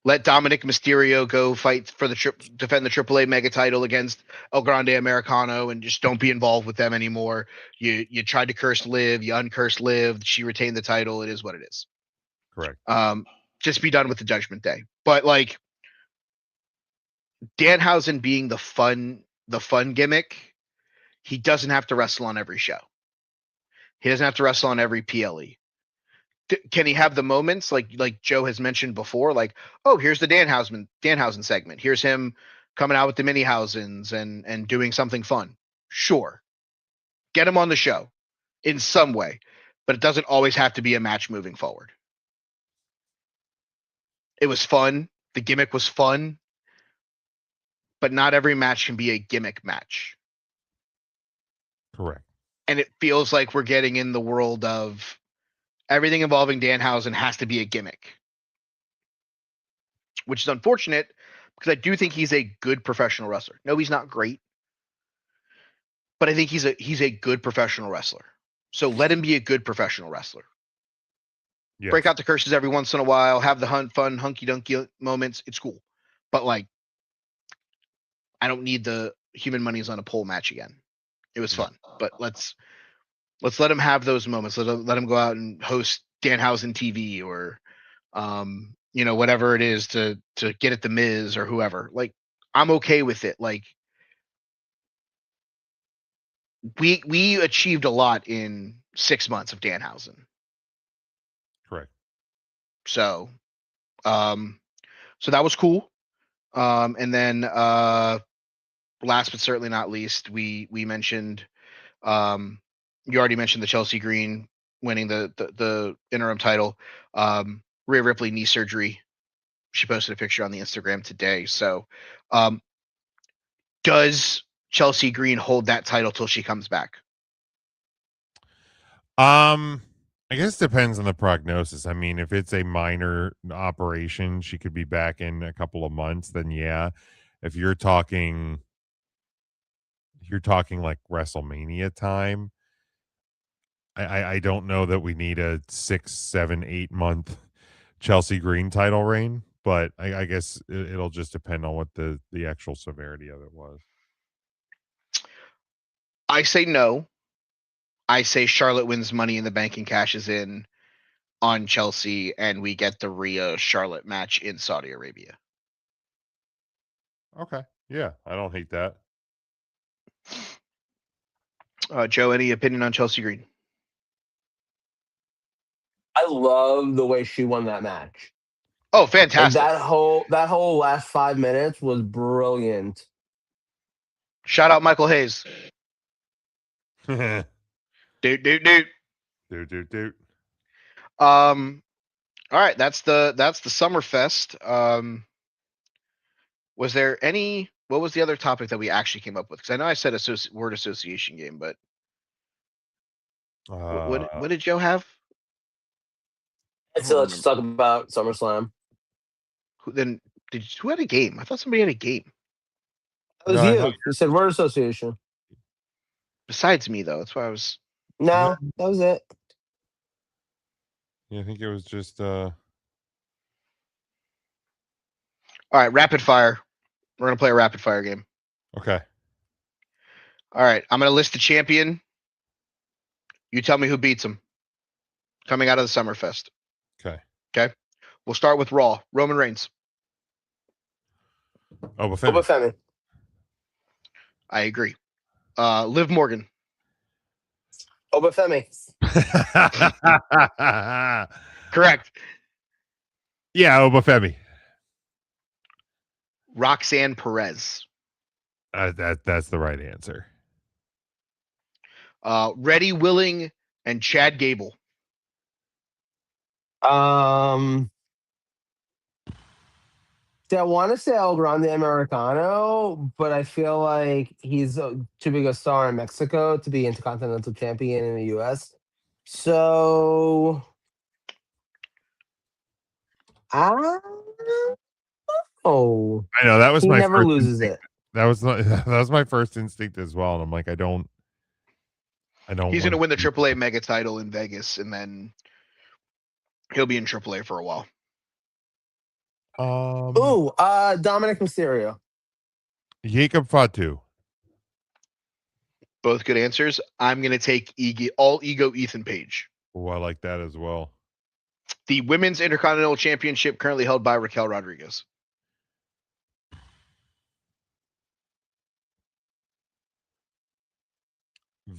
let Dominic Mysterio go fight for defend the AAA Mega title against El Grande Americano, and just don't be involved with them anymore. You tried to curse Liv, you uncursed Liv. She retained the title. It is what it is.
Correct.
Just be done with the Judgment Day. But like, Danhausen being the fun gimmick, he doesn't have to wrestle on every show. He doesn't have to wrestle on every PLE. Can he have the moments like Joe has mentioned before? Like, oh, here's the Danhausen segment. Here's him coming out with the Mini-Hausens and doing something fun. Sure. Get him on the show in some way, but it doesn't always have to be a match moving forward. It was fun. The gimmick was fun, but not every match can be a gimmick match.
Correct.
And it feels like we're getting in the world of everything involving Danhausen has to be a gimmick, which is unfortunate because I do think he's a good professional wrestler. No, he's not great, but I think he's a good professional wrestler. So let him be a good professional wrestler. Yes. Break out the curses every once in a while, have the fun hunky-dunky moments. It's cool. But like, I don't need the human money's on a pole match again. It was fun, but let's let him have those moments. Let him go out and host Danhausen TV or, whatever it is to get at the Miz or whoever. Like, I'm okay with it. Like, we achieved a lot in 6 months of Danhausen.
Correct.
So that was cool. And then last but certainly not least, we mentioned, you already mentioned the Chelsea Green winning the interim title. Rhea Ripley knee surgery. She posted a picture on the Instagram today. So does Chelsea Green hold that title till she comes back?
I guess it depends on the prognosis. I mean, if it's a minor operation, she could be back in a couple of months, then yeah. If you're talking like WrestleMania time, I don't know that we need a 6, 7, 8 month Chelsea Green title reign, but I guess it'll just depend on what the actual severity of it was.
I say no. I say Charlotte wins Money in the Bank and cashes in on Chelsea, and we get the Rhea Charlotte match in Saudi Arabia.
Okay. Yeah, I don't hate that.
Joe, any opinion on Chelsea Green?
I love the way she won that match.
Oh, fantastic.
Like that whole last 5 minutes was brilliant.
Shout out Michael Hayes.
Doot.
All right, that's the Summerfest. Was there what was the other topic that we actually came up with? Because I know I said word association game, but what did Joe have?
So let's talk about SummerSlam.
Who had a game? I thought somebody had a game.
That was you. You said word association.
Besides me, though, that's why I was.
No, that was it.
Yeah, I think it was just.
All right, rapid fire. We're gonna play a rapid fire game.
Okay.
All right, I'm gonna list the champion. You tell me who beats him. Coming out of the Summerfest.
Okay.
Okay. We'll start with Raw. Roman Reigns.
Obafemi.
I agree. Liv Morgan.
Obafemi.
Correct.
Yeah, Obafemi.
Roxanne Perez.
That's the right answer.
Ready, Willing, and Chad Gable.
See, I want to say El Grande Americano, but I feel like he's too big a star in Mexico to be Intercontinental Champion in the U.S. So, oh,
I know that was
he
my
never
first
loses
instinct.
it.
That was my first instinct as well. And I'm like, I don't.
He's going to
want
win the AAA Mega title in Vegas, and then he'll be in AAA for a while.
Ooh, Dominic Mysterio.
Jacob Fatu.
Both good answers. I'm going to take all ego Ethan Page.
Oh, I like that as well.
The Women's Intercontinental Championship currently held by Raquel Rodriguez.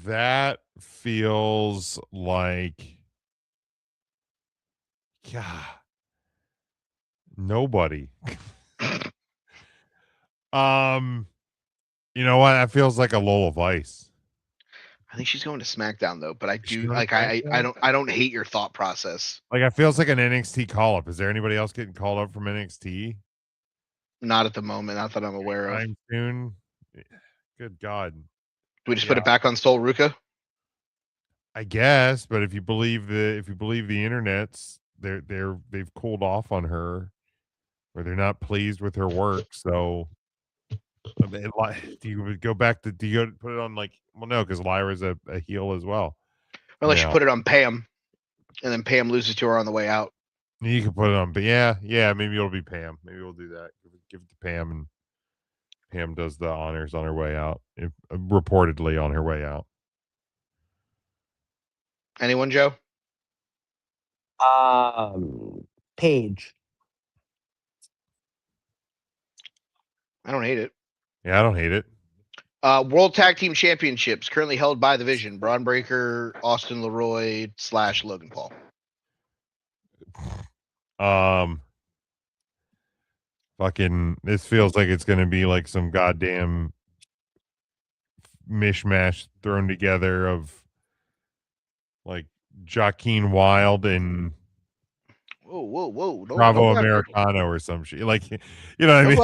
That feels like, yeah, nobody. You know what? That feels like a Lola Vice.
I think she's going to SmackDown though, but I
Is she
do
on
like
SmackDown?
I don't hate your thought process.
Like, it feels like an NXT call up. Is there anybody else getting called up from NXT
Not at the moment, not that I'm aware of.
anytime soon? Good God.
Do we just put it back on Sol Ruka?
I guess, but if you believe the internets, they've cooled off on her, or they're not pleased with her work. So, do you go back to put it on, like, well, no, because Lyra's a heel as well.
Unless you
now.
put it on Pam, and then Pam loses to her on the way out.
You can put it on, but yeah, maybe it'll be Pam. Maybe we'll do that. Give it to Pam, and Pam does the honors on her way out. Reportedly on her way out.
Anyone, Joe?
Page.
I don't hate it.
Yeah, I don't hate it.
World Tag Team Championships currently held by the Vision: Braun Breaker, Austin Leroy / Logan Paul.
Fucking, this feels like it's gonna be like some goddamn mishmash thrown together of like Joaquin Wild and
Whoa!
Bravo Americano or some shit. Like, you know what I mean?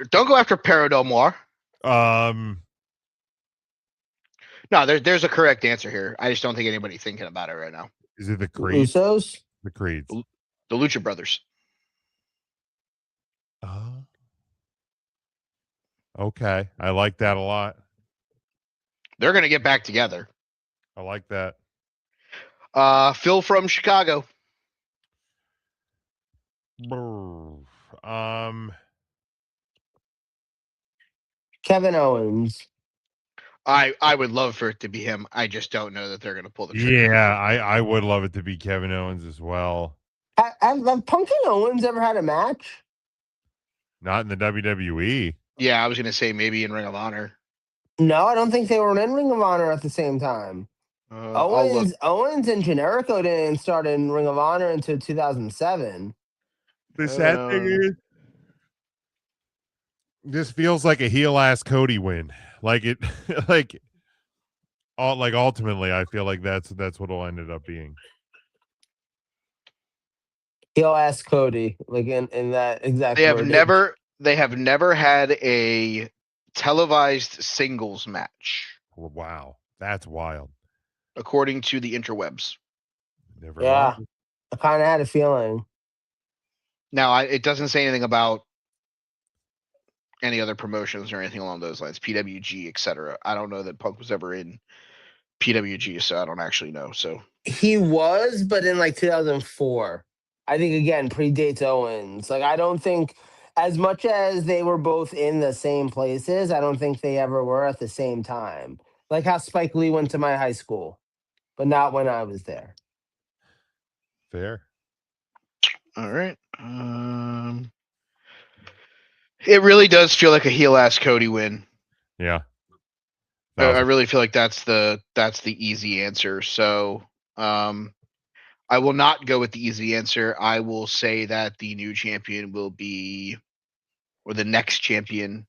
Don't go after Pero Del Mar. No, there's a correct answer here. I just don't think anybody's thinking about it right now.
Is it the Creeds?
Usos?
The Creeds.
The Lucha Brothers.
Okay. I like that a lot.
They're gonna get back together.
I like that.
Phil from Chicago.
Kevin Owens.
I would love for it to be him. I just don't know that they're gonna pull the trigger.
Yeah, I would love it to be Kevin Owens as well.
Have Punk and Owens ever had a match?
Not in the WWE.
Yeah, I was gonna say maybe in Ring of Honor.
No, I don't think they were in Ring of Honor at the same time. Owens and Generico didn't start in Ring of Honor until 2007.
The sad thing is, this feels like a heel ass Cody win. Like it, like ultimately, I feel like that's what'll end it up being.
Heel ass Cody, like in that exact.
They have never had a televised singles match.
Wow, that's wild.
According to the interwebs.
Never.
Yeah, I kind of had a feeling.
Now, it doesn't say anything about any other promotions or anything along those lines, PWG, etc. I don't know that Punk was ever in PWG, so I don't actually know. So
he was, but in like 2004. I think again predates Owens. Like I don't think, as much as they were both in the same places, I don't think they ever were at the same time. Like how Spike Lee went to my high school, but not when I was there.
Fair.
All right. It really does feel like a heel ass Cody win.
Yeah.
I really feel like that's the easy answer. So I will not go with the easy answer. I will say that the new champion will be, or the next champion.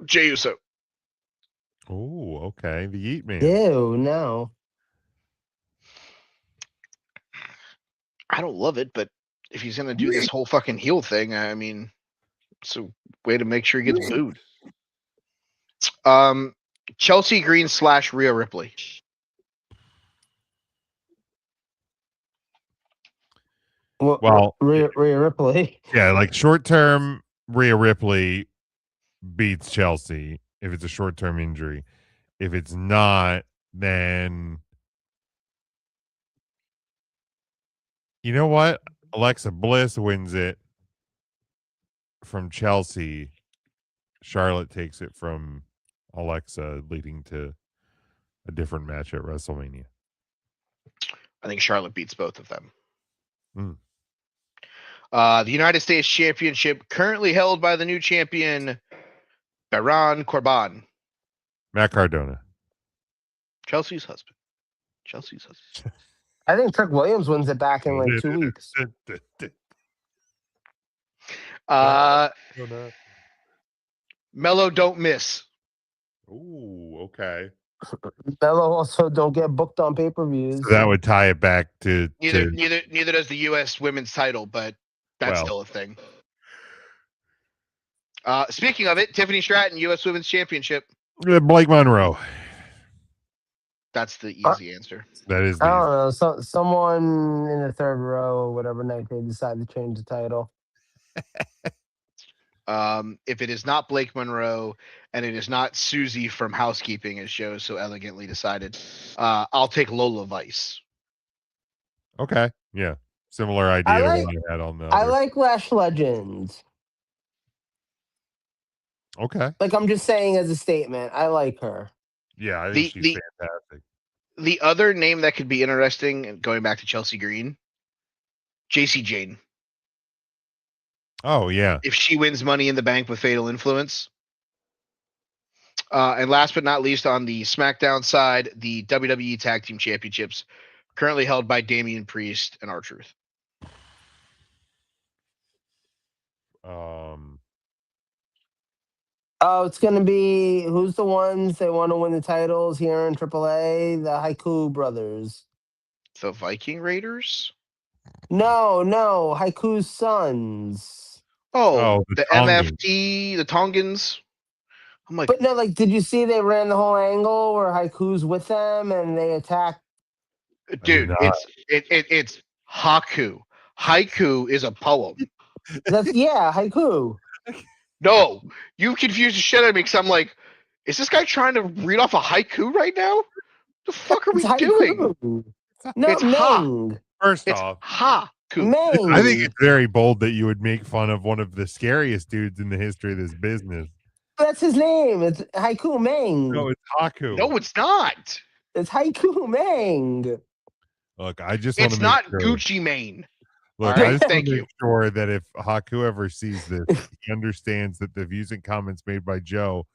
Jey Uso.
Oh, okay. The Yeet Man.
Ew, no.
I don't love it, but if he's gonna do this whole fucking heel thing, I mean, it's a way to make sure he gets booed. Chelsea Green / Rhea Ripley.
Well,
Rhea Ripley.
Yeah, like short term, Rhea Ripley beats Chelsea if it's a short term injury. If it's not, then you know what? Alexa Bliss wins it from Chelsea. Charlotte takes it from Alexa, leading to a different match at WrestleMania.
I think Charlotte beats both of them.
Hmm.
The United States Championship currently held by the new champion, Baron Corbin.
Matt Cardona.
Chelsea's husband.
I think Trick Williams wins it back in like 2 weeks.
Mello don't miss.
Ooh, okay.
Bello also don't get booked on pay-per-views.
So that would tie it back to
Neither does the U.S. women's title, but that's still a thing. Speaking of it, Tiffany Stratton, U.S. Women's Championship.
Blake Monroe.
That's the easy answer.
That is.
I don't know. Someone in the third row or whatever night they decide to change the title.
If it is not Blake Monroe and it is not Susie from Housekeeping, as Joe so elegantly decided, I'll take Lola Vice.
Okay. Yeah. Similar idea to what I had on the
I
other.
like Lash Legend.
Okay.
Like, I'm just saying as a statement, I like her.
Yeah, I think she's fantastic.
The other name that could be interesting, going back to Chelsea Green, JC Jane.
Oh, yeah.
If she wins Money in the Bank with Fatal Influence. And last but not least, on the SmackDown side, the WWE Tag Team Championships, currently held by Damian Priest and R-Truth.
Oh, it's going to be, who's the ones that want to win the titles here in AAA? The Haiku brothers.
The Viking Raiders?
No, Haiku's sons.
Oh, the
Tongans.
MFT, the Tongans. I'm like,
but no, like, did you see they ran the whole angle where Haiku's with them and they attack?
Dude, it's Haku. Haiku is a poem.
That's Haiku.
No, you confused the shit out of me because I'm like, is this guy trying to read off a haiku right now? The fuck are we doing?
No,
it's
Meng.
First
it's
off,
Haku.
Meng.
I think it's very bold that you would make fun of one of the scariest dudes in the history of this business.
That's his name. It's Haiku Meng.
No, it's Haku.
No, it's not.
It's Haiku Meng.
Look, I just want to
It's
make
not
sure.
Gucci Mane.
Look,
All right,
I just want
thank
to
you.
make sure that if Haku ever sees this, he understands that the views and comments made by Joe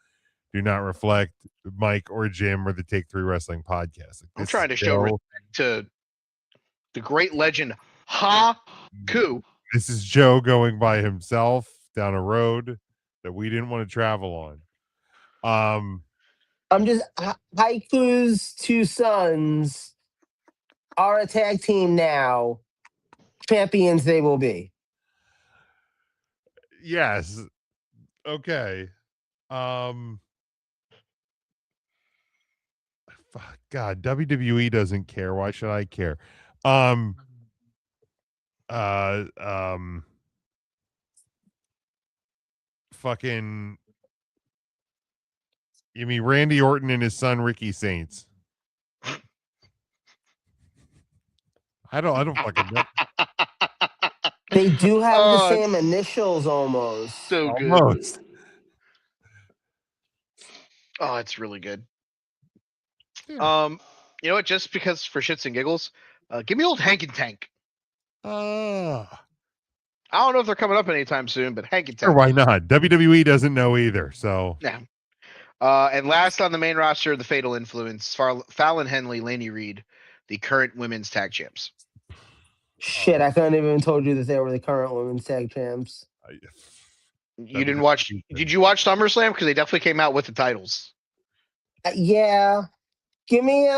do not reflect Mike or Jim or the Take 3 Wrestling podcast.
I'm trying to show respect to the great legend Haku.
This is Joe going by himself down a road that we didn't want to travel on.
I'm just Haiku's two sons are a tag team now. Champions they will be.
Yes. Okay. Fuck, God, WWE doesn't care. Why should I care? Fucking, you mean Randy Orton and his son Ricky Saints? I don't fucking know.
They do have the same initials almost.
So good.
Almost.
Oh, it's really good.
Yeah.
You know what? Just because for shits and giggles, give me old Hank and Tank. I don't know if they're coming up anytime soon, but Hank and Tank.
Sure, why not? WWE doesn't know either, so
yeah. And last on the main roster, the Fatal Influence, Fallon Henley, Laney Reed, the current women's tag champs.
Shit, I couldn't even told you that they were the current women's tag champs.
You didn't watch? Did you watch SummerSlam? Because they definitely came out with the titles.
Yeah. Give me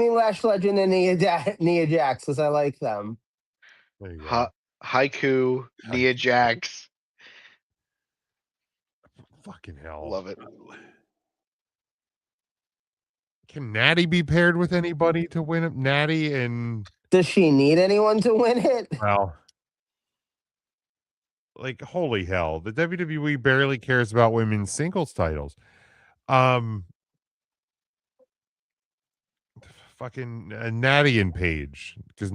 Lash Legend and Nia Jax because I like them.
There you go.
Haiku, Nia Jax.
Fucking hell.
Love it.
Can Natty be paired with anybody to win it? Natty and
Does she need anyone to win it?
well, like holy hell, the WWE barely cares about women's singles titles. Fucking Natty and Paige, because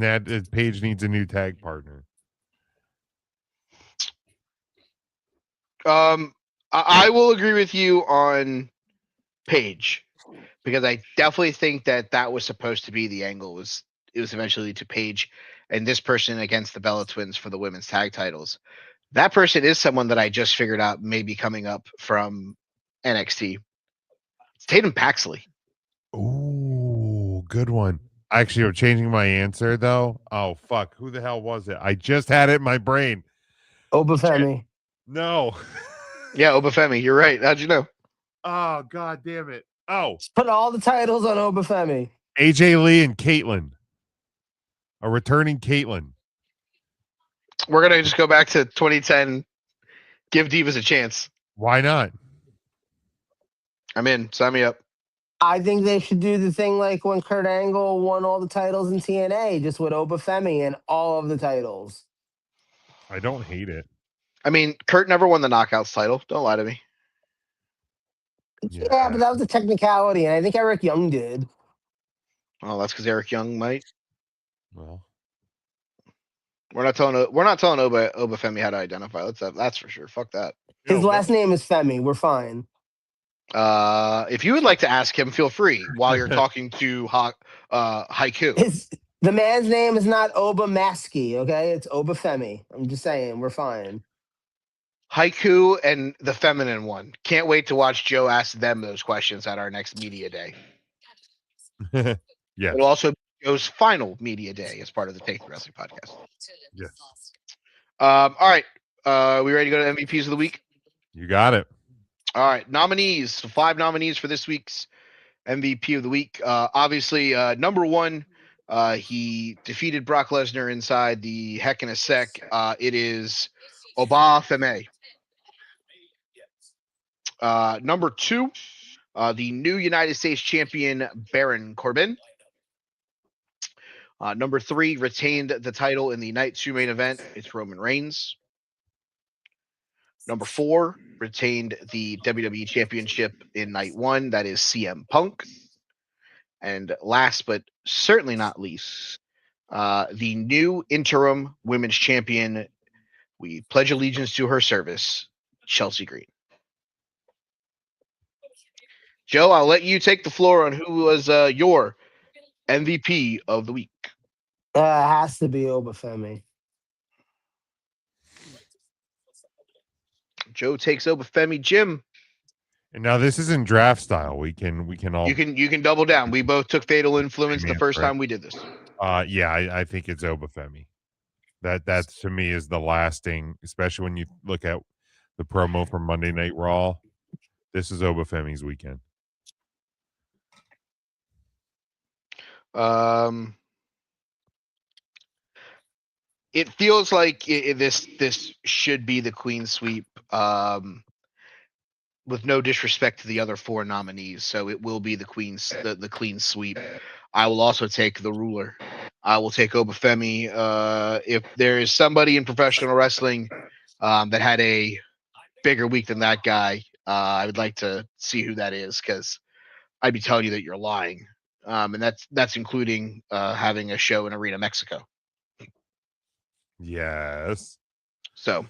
Paige needs a new tag partner.
I will agree with you on Paige because I definitely think that was supposed to be the angle. It was eventually to Paige and this person against the Bella Twins for the women's tag titles. That person is someone that I just figured out may be coming up from NXT. It's Tatum Paxley.
Ooh, good one. Actually, I'm changing my answer though. Oh fuck, who the hell was it? I just had it in my brain.
Obafemi.
No.
Yeah, Obafemi. You're right. How'd you know?
Oh god damn it. Oh,
Put all the titles on Obafemi.
AJ Lee and Caitlyn. A returning Caitlyn.
We're gonna just go back to 2010. Give Divas a chance.
Why not?
I'm in. Sign me up.
I think they should do the thing like when Kurt Angle won all the titles in TNA, just with Obafemi and all of the titles.
I don't hate it.
I mean, Kurt never won the Knockouts title. Don't lie to me.
Yeah, but that was a technicality, and I think Eric Young did.
Well, that's because Eric Young might.
Well,
we're not telling Obafemi how to identify. That's for sure. Fuck that.
His last name is Femi. We're fine.
If you would like to ask him, feel free while you're talking to Haiku.
The man's name is not Obamaski, okay? It's Obafemi. I'm just saying, we're fine.
Haiku and the feminine one. Can't wait to watch Joe ask them those questions at our next media day.
Yeah.
It'll also be Joe's final media day as part of the Take the Wrestling podcast.
Yes.
All right. We ready to go to MVPs of the week?
You got it.
All right. Nominees. 5 nominees for this week's MVP of the week. Obviously, number one, he defeated Brock Lesnar inside the Heck in a Sec. It is Obafemi. Number two, the new United States champion, Baron Corbin. Number three, retained the title in the Night 2 main event. It's Roman Reigns. Number four, retained the WWE Championship in Night 1. That is CM Punk. And last but certainly not least, the new interim women's champion. We pledge allegiance to her service, Chelsea Green. Joe, I'll let you take the floor on who was your MVP of the week.
Has to be Obafemi.
Joe takes Obafemi. Jim.
And now this is in draft style. We can all
you can double down. We both took Fatal Influence the first time we did this.
Yeah, I think it's Obafemi. That to me is the lasting, especially when you look at the promo from Monday Night Raw. This is Obafemi's weekend.
It feels like this should be the clean sweep. With no disrespect to the other 4 nominees, so it will be the clean sweep. I will also take the ruler. I will take Obafemi. If there is somebody in professional wrestling that had a bigger week than that guy, I would like to see who that is, because I'd be telling you that you're lying. And that's including having a show in Arena, Mexico.
Yes.
So,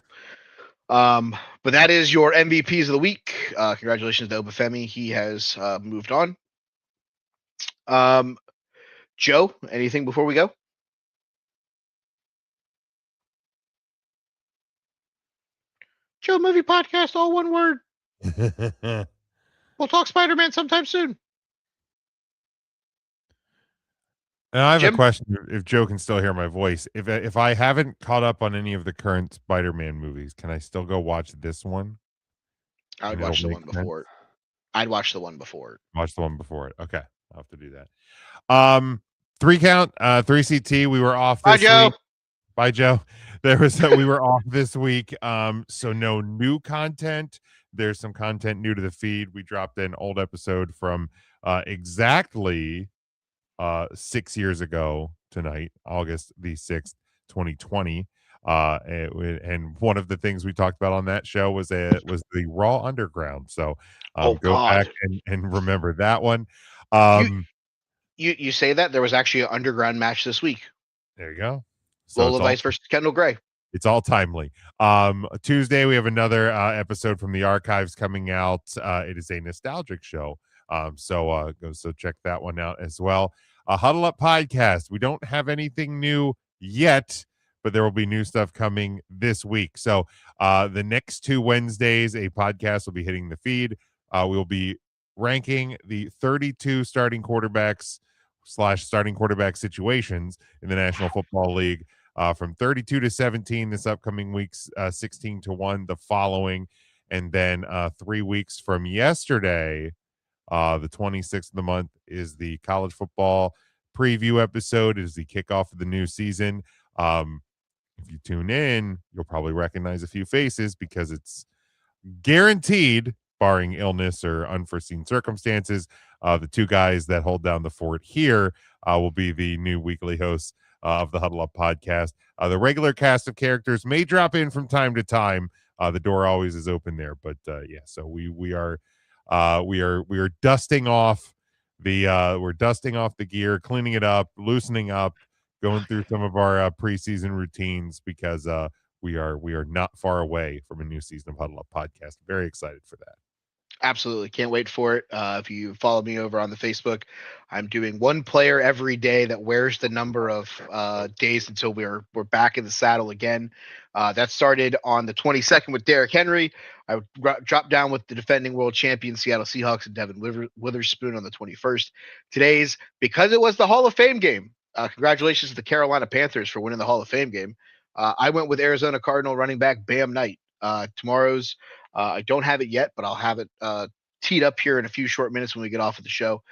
but that is your MVPs of the week. Congratulations to Obafemi. He has moved on. Joe, anything before we go? Joe Movie Podcast, all one word. We'll talk Spider-Man sometime soon.
Now I have
Jim?
a question. If Joe can still hear my voice, if I haven't caught up on any of the current Spider-Man movies, can I still go watch this one?
I would watch the one before it. I'd watch the one before.
Watch the one before it. Okay, I'll have to do that. 3 count, 3CT. We were off
Bye,
this
Joe.
week. Bye, Joe. We were off this week. So no new content. There's some content new to the feed. We dropped an old episode from exactly 6 years ago tonight, August the 6th, 2020. And one of the things we talked about on that show was the Raw Underground. So
Oh,
go
God.
back and remember that one.
You say that there was actually an underground match this week.
There you go.
So Lola Vice versus Kendall Gray.
It's all timely. Tuesday we have another episode from the archives coming out. It is a nostalgic show. So check that one out as well. Huddle Up Podcast. We don't have anything new yet, but there will be new stuff coming this week. So the next 2 Wednesdays, a podcast will be hitting the feed. We'll be ranking the 32 starting quarterbacks / starting quarterback situations in the National Football League. From 32 to 17 this upcoming week's 16 to 1 the following, and then 3 weeks from yesterday, the 26th of the month, is the college football preview episode. It is the kickoff of the new season. If you tune in, you'll probably recognize a few faces because it's guaranteed, barring illness or unforeseen circumstances, the 2 guys that hold down the fort here will be the new weekly hosts of the Huddle Up Podcast. The regular cast of characters may drop in from time to time. The door always is open there, but so we are dusting off the gear, cleaning it up, loosening up, going through some of our preseason routines because we are not far away from a new season of Huddle Up Podcast. Very excited for that.
Absolutely. Can't wait for it. If you follow me over on the Facebook, I'm doing one player every day that wears the number of days until we're back in the saddle again. That started on the 22nd with Derrick Henry. I dropped down with the defending world champion Seattle Seahawks and Devin Witherspoon on the 21st. Today's, because it was the Hall of Fame game. Congratulations to the Carolina Panthers for winning the Hall of Fame game. I went with Arizona Cardinal running back Bam Knight. Tomorrow's, I don't have it yet, but I'll have it teed up here in a few short minutes when we get off of the show.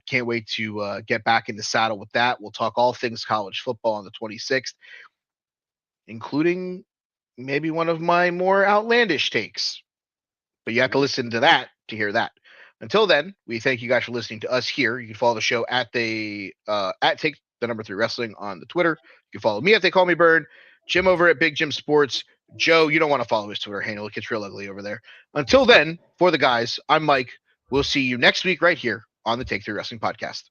Can't wait to get back in the saddle with that. We'll talk all things college football on the 26th, including maybe one of my more outlandish takes. But you have to listen to that to hear that. Until then, we thank you guys for listening to us here. You can follow the show at Take the number 3 Wrestling on the Twitter. You can follow me at They Call Me Bird, Jim over at Big Jim Sports. Joe, you don't want to follow his Twitter handle. It gets real ugly over there. Until then, for the guys, I'm Mike. We'll see you next week right here on the Take 3 Wrestling Podcast.